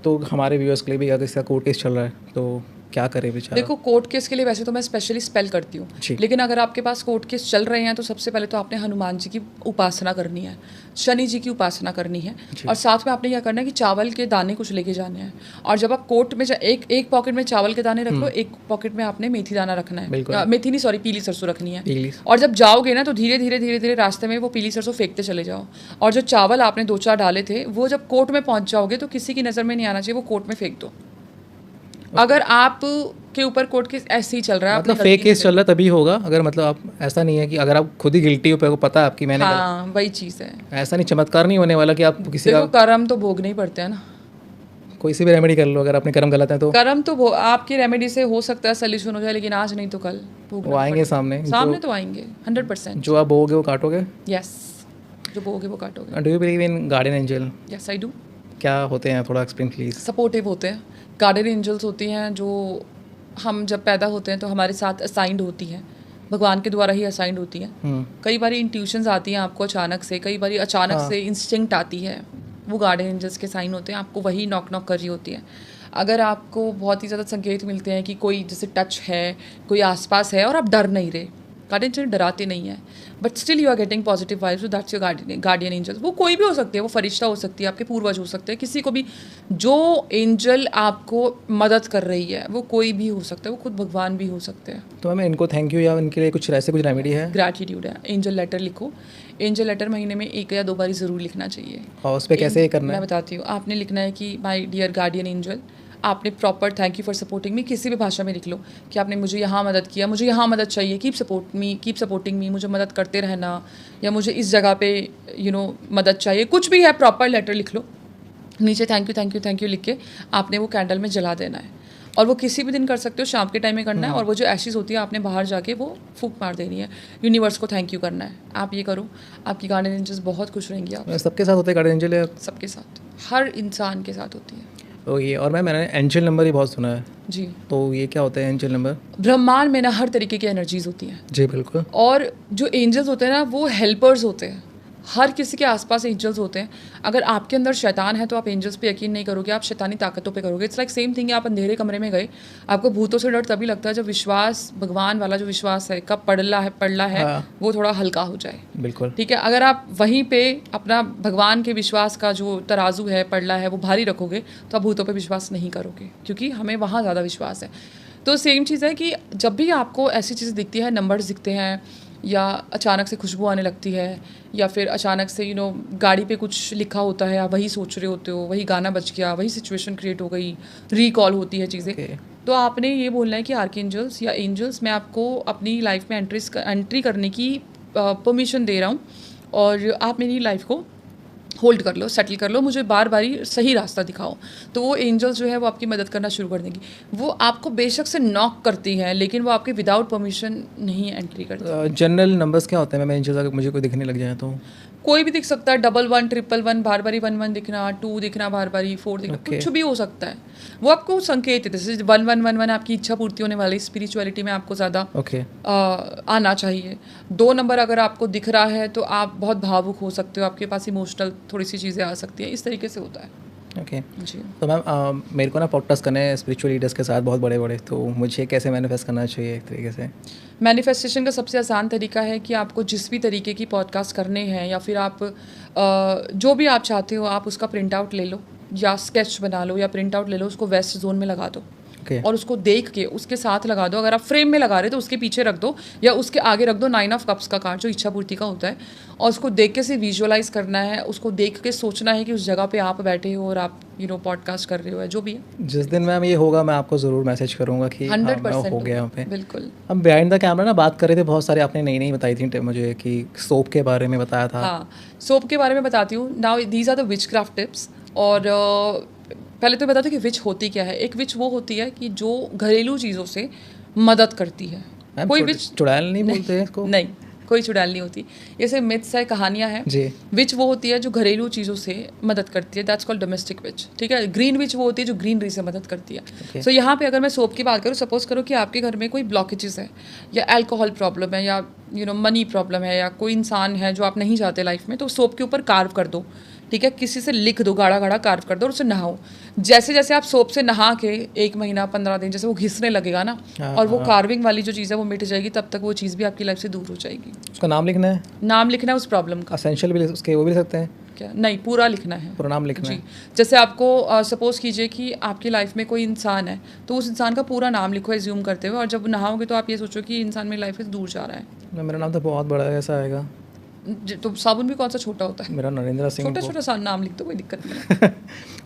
तो हमारे व्यूअर्स के लिए भी अगर इसका कोर्ट केस चल रहा है तो क्या करें बेचारा? देखो, कोर्ट केस के लिए वैसे तो मैं स्पेशली स्पेल करती हूँ, लेकिन अगर आपके पास कोर्ट केस चल रहे हैं तो सबसे पहले तो आपने हनुमान जी की उपासना करनी है, शनि जी की उपासना करनी है, और साथ में आपने क्या करना है कि चावल के दाने कुछ लेके जाने हैं। और जब आप कोर्ट में एक पॉकेट में चावल के दाने रख लो, एक पॉकेट में आपने मेथी दाना रखना है, मेथी नहीं सॉरी पीली सरसों रखनी है। और जब जाओगे ना तो धीरे धीरे धीरे धीरे रास्ते में वो पीली सरसों फेंकते चले जाओ, और जो चावल आपने 2-4 डाले थे वो जब कोर्ट में पहुंच जाओगे तो किसी की नज़र में नहीं आना चाहिए, वो कोर्ट में फेंक दो। अगर आप के ऊपर कोर्ट केस ऐसे ही चल रहा है, मतलब फेक केस चल रहा है तभी होगा, अगर मतलब आप ऐसा नहीं है कि अगर आप खुद ही गिल्टी हो, पता है आपकी मैंने हाँ वही चीज़ है, ऐसा नहीं, चमत्कार नहीं होने वाला कि आप किसी का कर्म तो भोगने ही पड़ते हैं ना। कोई सी भी रेमेडी कर लो, अगर अपने कर्म गलत है तो कर्म तो आपकी रेमेडी से हो सकता है सोल्यूशन हो जाए, लेकिन आज नहीं तो कल वो आएंगे सामने तो आएंगे 100%। जो आप बोओगे वो काटोगे? यस, जो बोओगे वो काटोगे। Do you believe in guardian angel? Yes I do. क्या होते हैं, थोड़ा एक्सप्लेन प्लीज। सपोर्टिव होते हैं, गार्डियन एंजल्स होती हैं जो हम जब पैदा होते हैं तो हमारे साथ असाइंड होती हैं, भगवान के द्वारा ही असाइंड होती हैं। कई बार इंट्यूशंस आती हैं आपको अचानक से, कई बार अचानक से इंस्टिंक्ट आती है, वो गार्डियन एंजल्स के साइन होते हैं, आपको वही नॉक नॉक कर रही होती है। अगर आपको बहुत ही ज़्यादा संकेत मिलते हैं कि कोई जैसे टच है, कोई आसपास है और आप डर नहीं रहे, गार्डियन एंजल डराते नहीं है, but still you are getting positive vibes, so that's your guardian angels. वो कोई भी हो सकती है, वो फरिश्ता हो सकती है, आपके पूर्वज हो सकते हैं, किसी को भी जो एंजल आपको मदद कर रही है वो कोई भी हो सकता है, वो खुद भगवान भी हो सकते हैं। तो हमें इनको थैंक यू या इनके लिए कुछ ऐसे कुछ रेमेडी है? ग्रैटिट्यूड है, एंजल लेटर लिखो। एंजल लेटर महीने में 1 या 2 बार ज़रूर लिखना चाहिए। और उस पर कैसे करना है? मैं बताती हूँ। आपने लिखना है कि माय डियर गार्डियन एंजल, आपने proper thank you for supporting me, किसी भी भाषा में लिख लो कि आपने मुझे यहाँ मदद किया, मुझे यहाँ मदद चाहिए, कीप सपोर्टिंग मी, मुझे मदद करते रहना, या मुझे इस जगह पे मदद चाहिए, कुछ भी है प्रॉपर लेटर लिख लो। नीचे थैंक यू लिख के आपने वो कैंडल में जला देना है, और वो किसी भी दिन कर सकते हो, शाम के टाइम में करना है, और वो जो एशेस होती है आपने बाहर जाके वो फूंक मार देनी है, यूनिवर्स को थैंक यू करना है। आप ये करो, आपकी गार्डियन एंजल्स बहुत खुश रहेंगी। आप सबके साथ होते हैं गार्डियन एंजल? सबके साथ, हर इंसान के साथ होती है। ओके, और मैंने एंजल नंबर ही बहुत सुना है जी, तो ये क्या होता है एंजल नंबर? ब्रह्मांड में ना हर तरीके की एनर्जीज होती हैं। जी बिल्कुल। और जो एंजल्स होते हैं ना वो हेल्पर्स होते हैं, हर किसी के आसपास एंजल्स होते हैं। अगर आपके अंदर शैतान है तो आप एंजल्स पे यकीन नहीं करोगे, आप शैतानी ताकतों पे करोगे। इट्स लाइक सेम थिंग, आप अंधेरे कमरे में गए, आपको भूतों से डर तभी लगता है जब विश्वास, भगवान वाला जो विश्वास है, कब पड़ला है वो थोड़ा हल्का हो जाए। बिल्कुल ठीक है। अगर आप वहीं पे अपना भगवान के विश्वास का जो तराजू है, पड़ला है, वो भारी रखोगे तो आप भूतों पे विश्वास नहीं करोगे, क्योंकि हमें वहाँ ज़्यादा विश्वास है। तो सेम चीज़ है कि जब भी आपको ऐसी चीज़ें दिखती है, नंबर्स दिखते हैं, या अचानक से खुशबू आने लगती है, या फिर अचानक से गाड़ी पे कुछ लिखा होता है, आप वही सोच रहे होते हो, वही गाना बज गया, वही सिचुएशन क्रिएट हो गई, रिकॉल होती है चीज़ें, तो आपने ये बोलना है कि आर्कएंजल्स या एंजल्स, मैं आपको अपनी लाइफ में एंट्री करने की परमिशन दे रहा हूँ, और आप मेरी लाइफ को होल्ड कर लो, सेटल कर लो, मुझे बार बार सही रास्ता दिखाओ। तो वो एंजल्स जो है वो आपकी मदद करना शुरू कर देंगी। वो आपको बेशक से नॉक करती हैं, लेकिन वो आपके विदाउट परमिशन नहीं एंट्री करती। जनरल नंबर्स क्या होते हैं मैं एंजल्स, अगर मुझे कोई दिखने लग जाए तो? कोई भी दिख सकता है, 11 111 बार बारी 11 दिखना, 2 दिखना बार बारी, 4 दिखना, Okay. कुछ भी हो सकता है। वो आपको संकेत है, जैसे 1111 आपकी इच्छा पूर्ति होने वाली, स्पिरिचुअलिटी में आपको ज़्यादा ओके आना चाहिए। 2 नंबर अगर आपको दिख रहा है तो आप बहुत भावुक हो सकते हो, आपके पास इमोशनल थोड़ी सी चीज़ें आ सकती हैं, इस तरीके से होता है ओके। जी। तो मैम मेरे को ना पॉडकास्ट करने हैं स्पिरिचुअल लीडर्स के साथ बहुत बड़े बड़े, तो मुझे कैसे मैनिफेस्ट करना चाहिए एक तरीके से? मैनिफेस्टेशन का सबसे आसान तरीका है कि आपको जिस भी तरीके की पॉडकास्ट करने हैं या फिर आप जो भी आप चाहते हो आप उसका प्रिंट आउट ले लो या स्केच बना लो या प्रिंट आउट ले लो, उसको वेस्ट जोन में लगा दो ओके और उसको देख के उसके साथ लगा दो। अगर आप फ्रेम में लगा रहे तो उसके पीछे रख दो या उसके आगे रख दो 9 ऑफ कप्स का कार्ड जो इच्छा पूर्ति का होता है, और उसको देख के से विजुअलाइज करना है, उसको देख के सोचना है कि उस जगह पे आप बैठे हो और आप पॉडकास्ट कर रहे हो या जो भी है। जिस दिन मैम ये होगा मैं आपको ज़रूर मैसेज करूँगा कि हाँ, मैं 100% हो गया यहाँ पे। बिल्कुल। हम बिहाइंड द कैमरा ना बात कर रहे थे, बहुत सारे आपने नई नई बताई थी मुझे कि सोप के बारे में बताया था। हाँ, सोप के बारे में बताती हूँ। Now these are the witchcraft tips. और पहले तो बता दूँ कि विच होती क्या है। एक विच वो होती है कि जो घरेलू चीज़ों से मदद करती है। मैम कोई विच चुड़ैल नहीं बोलते हैं इसको? नहीं, कोई चुड़ैल नहीं होती। ये सिर्फ मिथ्स है, कहानियाँ हैं। जी विच वो होती है जो घरेलू चीज़ों से मदद करती है, दैट्स कॉल्ड डोमेस्टिक विच। ठीक है। ग्रीन विच वो होती है जो ग्रीनरी से मदद करती है। Okay. सो यहाँ पे अगर मैं सोप की बात करूँ, सपोज करो कि आपके घर में कोई ब्लॉकेजेस है या अल्कोहल प्रॉब्लम है या मनी प्रॉब्लम है या कोई इंसान है जो आप नहीं चाहते लाइफ में, तो सोप के ऊपर कार्व कर दो। ठीक है, किसी से लिख दो, गाढ़ा गाढ़ा कार्व कर दो और उसे नहाओ। जैसे जैसे आप सोप से नहा के 1 महीना 15 दिन जैसे वो घिसने लगेगा ना, और वो कार्विंग वाली जो चीज़ है वो मिट जाएगी, तब तक वो चीज़ भी आपकी लाइफ से दूर हो जाएगी। उसका नाम लिखना है, नाम लिखना है उस प्रॉब्लम का। असेंशियल भी उसके वो भी लिख सकते हैं? क्या नहीं, पूरा लिखना है, पूरा नाम लिखना जी। है। जैसे आपको सपोज कीजिए कि आपकी लाइफ में कोई इंसान है, तो उस इंसान का पूरा नाम लिखो एज्यूम करते हुए, और जब नहाओगे तो आप ये सोचो कि इंसान मेरी लाइफ से दूर जा रहा है। मेरा नाम तो बहुत बड़ा है, ऐसा आएगा? तो साबुन भी कौन सा छोटा होता है? मेरा नरेंद्र सिंह। छोटा छोटा सा नाम लिख दो, कोई दिक्कत नहीं है।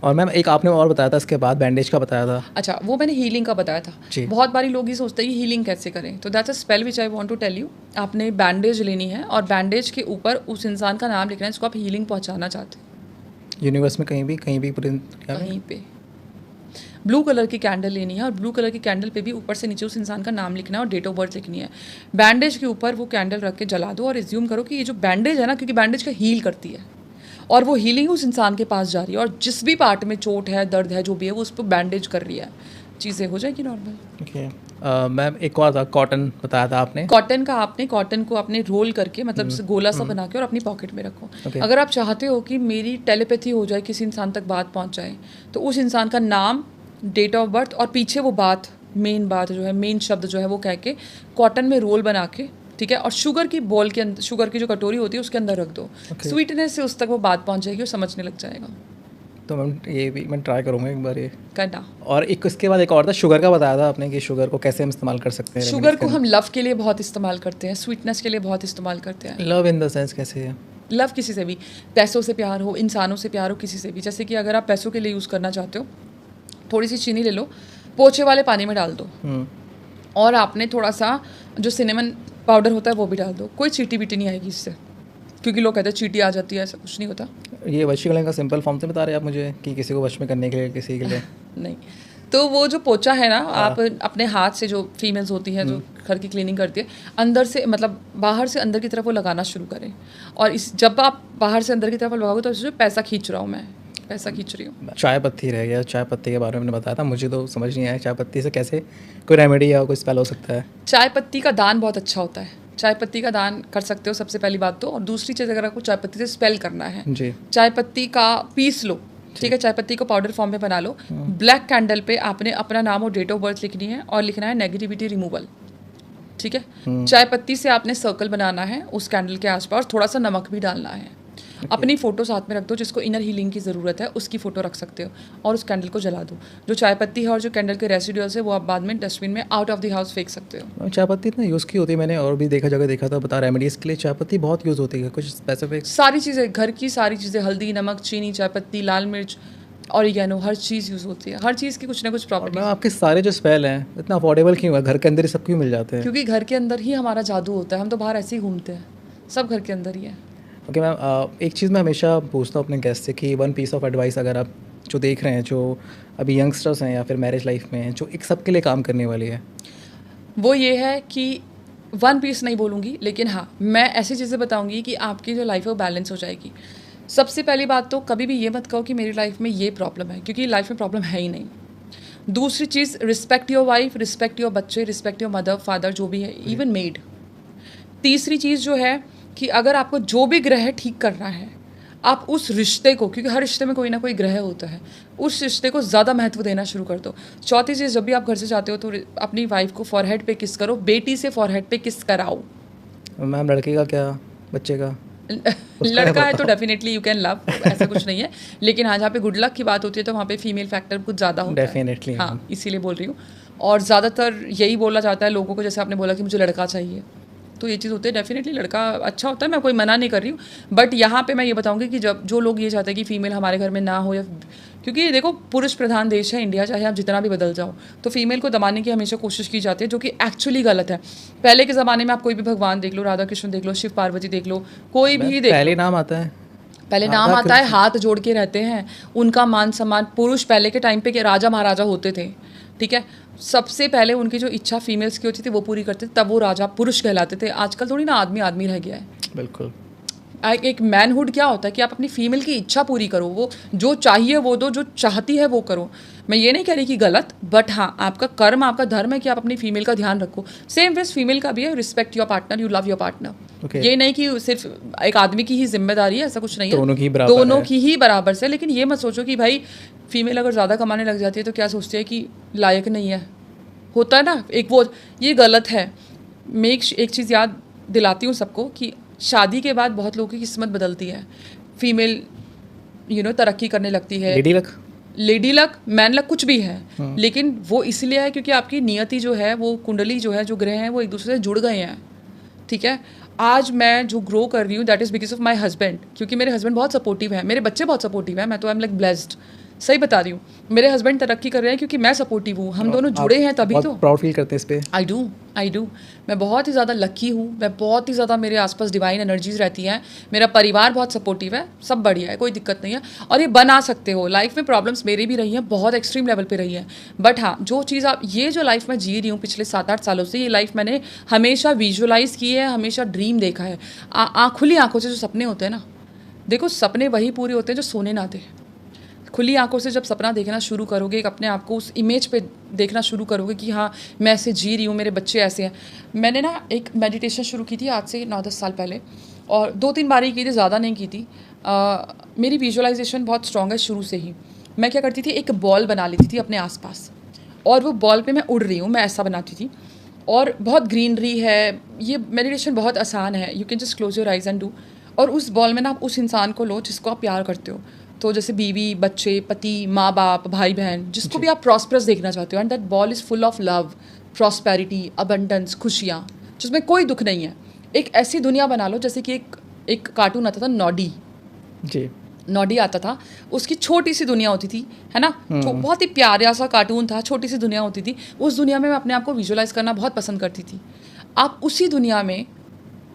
और मैम एक आपने और बताया था इसके बाद, बैंडेज का बताया था। अच्छा, वो मैंने हीलिंग का बताया था। जी। बहुत बारी लोग ये सोचते हैं कि हीलिंग कैसे करें, तो that's a spell which I want to tell you. आपने बैंडेज लेनी है और बैंडेज के ऊपर उस इंसान का नाम लिखना है जिसको आप हीलिंग पहुंचाना चाहते हैं। यूनिवर्स में कहीं भी कहीं पे ब्लू कलर की कैंडल लेनी है और ब्लू कलर की कैंडल पे भी ऊपर से नीचे उस इंसान का नाम लिखना है और डेट ऑफ बर्थ लिखनी है। बैंडेज के ऊपर वो कैंडल रख के जला दो और एज्यूम करो कि ये जो बैंडेज है ना, क्योंकि बैंडेज का हील करती है और वो हीलिंग उस इंसान के पास जा रही है, और जिस भी पार्ट में चोट है, दर्द है, जो भी है, वो उस पर बैंडेज कर रही है, चीज़ें हो जाएगी नॉर्मल। ओके मैम एक और था, कॉटन बताया था आपने। कॉटन को आपने रोल करके, मतलब जैसे गोला सा बना के, और अपनी पॉकेट में रखो। Okay. अगर आप चाहते हो कि मेरी टेलीपैथी हो जाए, किसी इंसान तक बात पहुंच जाए, तो उस इंसान का नाम, डेट ऑफ बर्थ और पीछे वो बात, मेन बात जो है, मेन शब्द जो है वो कह के कॉटन में रोल बना के, ठीक है, और शुगर की बॉल के अंदर, शुगर की जो कटोरी होती है उसके अंदर रख दो। स्वीटनेस से उस तक वो बात पहुंच जाएगी और समझने लग जाएगा। तो मैम ये भी मैं ट्राई करूँगा एक बार ये करना। और एक उसके बाद एक और था, शुगर का बताया था आपने कि शुगर को कैसे हम इस्तेमाल कर सकते हैं? शुगर को हम लव के लिए बहुत इस्तेमाल करते हैं, स्वीटनेस के लिए बहुत इस्तेमाल करते हैं। लव इन द सेंस कैसे है? लव किसी से भी, पैसों से प्यार हो, इंसानों से प्यार हो, किसी से भी। जैसे कि अगर आप पैसों के लिए यूज़ करना चाहते हो, थोड़ी सी चीनी ले लो, पोछे वाले पानी में डाल दो, और आपने थोड़ा सा जो सिनेमन पाउडर होता है वो भी डाल दो। कोई चीटी बीटी नहीं आएगी इससे, क्योंकि लोग कहते हैं चीटी आ जाती है, ऐसा कुछ नहीं होता। ये वशीकरण का सिंपल फॉर्म से बता रहे हैं आप मुझे कि किसी को वश में करने के लिए, किसी के लिए? नहीं, तो वो जो पोचा है ना, आप अपने हाथ से, जो फीमेल्स होती हैं जो घर की क्लीनिंग करती है, अंदर से, मतलब बाहर से अंदर की तरफ वो लगाना शुरू करें। और जब आप बाहर से अंदर की तरफ लगाओगे तो सोचो पैसा खींच रहा हूँ, मैं पैसा खींच रही हूँ। चाय पत्ती रह गया, चाय पत्ती के बारे में मैंने बताया था, मुझे तो समझ नहीं आया चाय पत्ती से कैसे कोई रेमेडी या कोई स्पेल हो सकता है? चाय पत्ती का दान बहुत अच्छा होता है, चाय पत्ती का दान कर सकते हो, सबसे पहली बात तो। और दूसरी चीज़, अगर आपको चाय पत्ती से स्पेल करना है, जी, चाय पत्ती का पीस लो, ठीक है, चाय पत्ती को पाउडर फॉर्म में बना लो। ब्लैक कैंडल पे आपने अपना नाम और डेट ऑफ बर्थ लिखनी है और लिखना है नेगेटिविटी रिमूवल, ठीक है। चाय पत्ती से आपने सर्कल बनाना है उस कैंडल के आसपास, थोड़ा सा नमक भी डालना है। अपनी फ़ोटो साथ में रख दो, जिसको इनर हीलिंग की ज़रूरत है उसकी फ़ोटो रख सकते हो, और उस कैंडल को जला दो। जो चाय पत्ती है और जो कैंडल के रेसिड्यूल्स है वो आप बाद में डस्टबिन में आउट ऑफ द हाउस फेंक सकते हो। चाय पत्ती इतना यूज़ की होती है, मैंने और भी जगह देखा था, बता रेमेडीज़ के लिए चाय पत्ती बहुत यूज़ होती है, कुछ स्पेसिफिक? सारी चीज़ें, घर की सारी चीज़ें, हल्दी, नमक, चीनी, चाय पत्ती, लाल मिर्च, ऑरिगेनो, हर चीज़ यूज़ होती है। हर चीज़ की कुछ ना कुछ प्रॉपर्टी। मैम आपके सारे जो स्पेल हैं इतना अफोर्डेबल क्यों है? घर के अंदर ही सब क्यों मिल जाते हैं? क्योंकि घर के अंदर ही हमारा जादू होता है, हम तो बाहर ऐसे ही घूमते हैं, सब घर के अंदर ही है। ओके मैम, एक चीज़ मैं हमेशा पूछता हूँ अपने गेस्ट से कि वन पीस ऑफ एडवाइस, अगर आप जो देख रहे हैं, जो अभी यंगस्टर्स हैं या फिर मैरिज लाइफ में हैं, जो एक सबके लिए काम करने वाली है। वो ये है कि वन पीस नहीं बोलूँगी, लेकिन हाँ मैं ऐसी चीज़ें बताऊँगी कि आपकी जो लाइफ है वो बैलेंस हो जाएगी। सबसे पहली बात तो कभी भी ये मत कहो कि मेरी लाइफ में ये प्रॉब्लम है, क्योंकि लाइफ में प्रॉब्लम है ही नहीं। दूसरी चीज़, respect your wife, respect your बच्चे, रिस्पेक्ट योर मदर फादर जो भी है, इवन मेड। तीसरी चीज़ जो है कि अगर आपको जो भी ग्रह ठीक करना है, आप उस रिश्ते को, क्योंकि हर रिश्ते में कोई ना कोई ग्रह होता है, उस रिश्ते को ज़्यादा महत्व देना शुरू कर दो। चौथी चीज़, जब भी आप घर से जाते हो तो अपनी वाइफ को फॉरहेड पे किस करो, बेटी से फॉरहेड पे किस कराओ। मैम लड़के का क्या, बच्चे का? लड़का है तो डेफिनेटली यू कैन लव, ऐसा कुछ नहीं है, लेकिन हाँ जहाँ पे गुड लक की बात होती है तो वहाँ पे फीमेल फैक्टर कुछ ज़्यादा होता है। डेफिनेटली हाँ, इसीलिए बोल रही हूँ। और ज़्यादातर यही बोला जाता है लोगों को, जैसे आपने बोला कि मुझे लड़का चाहिए, तो ये चीज़ होती है। डेफिनेटली लड़का अच्छा होता है, मैं कोई मना नहीं कर रही हूँ, बट यहाँ पे मैं ये बताऊँगी कि जब जो लोग ये चाहते हैं कि फीमेल हमारे घर में ना हो, या क्योंकि देखो पुरुष प्रधान देश है इंडिया, चाहे आप जितना भी बदल जाओ, तो फीमेल को दबाने की हमेशा कोशिश की जाती है, जो कि एक्चुअली गलत है। पहले के ज़माने में आप कोई भी भगवान देख लो, राधा कृष्ण देख लो, शिव पार्वती देख लो, कोई भी देख लो, पहले नाम आता है, पहले नाम आता है, हाथ जोड़ के रहते हैं, उनका मान सम्मान। पुरुष पहले के टाइम पे राजा महाराजा होते थे, ठीक है, सबसे पहले उनकी जो इच्छा फीमेल्स की होती थी वो पूरी करते थे, तब वो राजा पुरुष कहलाते थे। आजकल थोड़ी ना आदमी आदमी रह गया है। बिल्कुल। एक मैनहुड क्या होता है कि आप अपनी फीमेल की इच्छा पूरी करो, वो जो चाहिए वो दो, जो चाहती है वो करो। मैं ये नहीं कह रही कि गलत, बट हाँ आपका कर्म, आपका धर्म है कि आप अपनी फीमेल का ध्यान रखो। सेम वेज फीमेल का भी है, respect your partner, you love your partner. ये नहीं कि सिर्फ एक आदमी की ही जिम्मेदारी है, ऐसा कुछ नहीं है, दोनों की ही बराबर से। लेकिन ये मत सोचो कि भाई फीमेल अगर ज़्यादा कमाने लग जाती है तो क्या सोचती है कि लायक नहीं है, होता है ना एक वो, ये गलत है। मैं एक चीज़ याद दिलाती हूँ सबको कि शादी के बाद बहुत लोगों की किस्मत बदलती है। फीमेल तरक्की करने लगती है, लेडी लक मैन लक कुछ भी है, लेकिन वो इसलिए है क्योंकि आपकी नियति जो है, वो कुंडली जो है, जो ग्रह हैं वो एक दूसरे से जुड़ गए हैं, ठीक है। आज मैं जो ग्रो कर रही हूँ that is because of my husband, क्योंकि मेरे हस्बैंड बहुत सपोर्टिव है, मेरे बच्चे बहुत सपोर्टिव है, मैं तो आई एम लाइक ब्लेस्ड, सही बता रही हूँ। मेरे हस्बैंड तरक्की कर रहे हैं क्योंकि मैं सपोर्टिव हूँ, हम दोनों जुड़े हैं तभी तो। प्राउड फील करते हैं इस पे। आई डू मैं बहुत ही ज़्यादा लकी हूँ, मैं बहुत ही ज़्यादा, मेरे आसपास डिवाइन एनर्जीज रहती हैं, मेरा परिवार बहुत सपोर्टिव है, सब बढ़िया है, कोई दिक्कत नहीं है। और ये बना सकते हो। लाइफ में प्रॉब्लम्स मेरी भी रही हैं, बहुत एक्सट्रीम लेवल पे रही है, बट हाँ जो चीज़ आप, ये जो लाइफ मैं जी रही हूँ पिछले 7-8 सालों से, ये लाइफ मैंने हमेशा विजुअलाइज़ की है, हमेशा ड्रीम देखा है। खुली आंखों से जो सपने होते हैं ना, देखो सपने वही पूरे होते हैं जो सोने ना दे। खुली आंखों से जब सपना देखना शुरू करोगे, एक अपने आप को उस इमेज पे देखना शुरू करोगे कि हाँ मैं ऐसे जी रही हूँ, मेरे बच्चे ऐसे हैं। मैंने ना एक मेडिटेशन शुरू की थी आज से 9-10 साल पहले, और 2-3 बार ही की थी, ज़्यादा नहीं की थी। मेरी विजुअलाइजेशन बहुत स्ट्रॉन्ग है शुरू से ही। मैं क्या करती थी, एक बॉल बना लेती थी अपने आसपास, और वो बॉल पे मैं उड़ रही हूँ, मैं ऐसा बनाती थी। और बहुत ग्रीनरी है, ये मेडिटेशन बहुत आसान है, you can just close your eyes and do. और उस बॉल में ना आप उस इंसान को लो जिसको आप प्यार करते हो, तो जैसे बीवी, बच्चे, पति, माँ बाप, भाई बहन, जिसको भी आप प्रॉस्परस देखना चाहते हो, and that ball is full of love, prosperity, abundance, खुशियाँ, जिसमें कोई दुख नहीं है। एक ऐसी दुनिया बना लो जैसे कि एक कार्टून आता था नॉडी जी, नॉडी आता था, उसकी छोटी सी दुनिया होती थी, है ना, तो बहुत ही प्यारा सा कार्टून था, छोटी सी दुनिया होती थी। उस दुनिया में मैं अपने आप को विजुअलाइज करना बहुत पसंद करती थी। आप उसी दुनिया में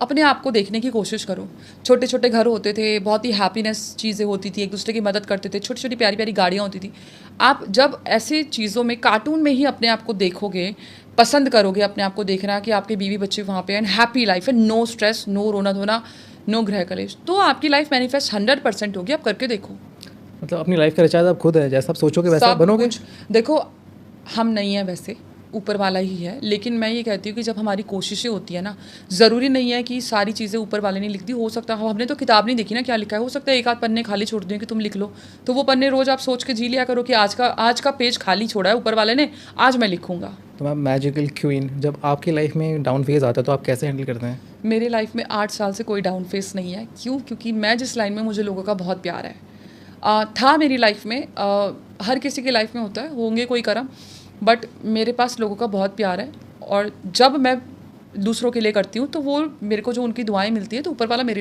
अपने आप को देखने की कोशिश करो। छोटे छोटे घर होते थे, बहुत ही हैप्पीनेस चीज़ें होती थी, एक दूसरे की मदद करते थे, छोटी छोटी प्यारी प्यारी गाड़ियाँ होती थी। आप जब ऐसे चीज़ों में, कार्टून में ही अपने आप को देखोगे, पसंद करोगे अपने आप को देखना कि आपके बीवी बच्चे वहाँ पे, एंड हैप्पी लाइफ है, नो स्ट्रेस, नो रोना धोना, नो ग्रह कलेश, तो आपकी लाइफ मैनिफेस्ट 100% होगी। आप करके देखो। मतलब अपनी लाइफ का रिचार्ज आप खुद है, जैसा आप सोचोगे वैसा बनोगे। देखो हम नहीं है वैसे, ऊपर वाला ही है, लेकिन मैं ये कहती हूँ कि जब हमारी कोशिशें होती है ना, ज़रूरी नहीं है कि सारी चीज़ें ऊपर वाले ने लिख दी। हो सकता है, हमने तो किताब नहीं देखी ना क्या लिखा है, हो सकता है एक आध पन्ने खाली छोड़ दें कि तुम लिख लो, तो वो पन्ने रोज़ आप सोच के जी लिया करो कि आज का पेज खाली छोड़ा है ऊपर वाले ने, आज मैं लिखूंगा। तो मैम मैजिकल क्वीन, जब आपकी लाइफ में डाउन फेज आता है तो आप कैसे हैंडल करते हैं? मेरे लाइफ में 8 साल से कोई डाउन फेस नहीं है। क्यों? क्योंकि मैं जिस लाइन में, मुझे लोगों का बहुत प्यार है। था मेरी लाइफ में, हर किसी की लाइफ में होता है, होंगे कोई कर्म, बट मेरे पास लोगों का बहुत प्यार है। और जब मैं दूसरों के लिए करती हूँ तो वो मेरे को जो उनकी दुआएं मिलती है, तो ऊपर वाला मेरे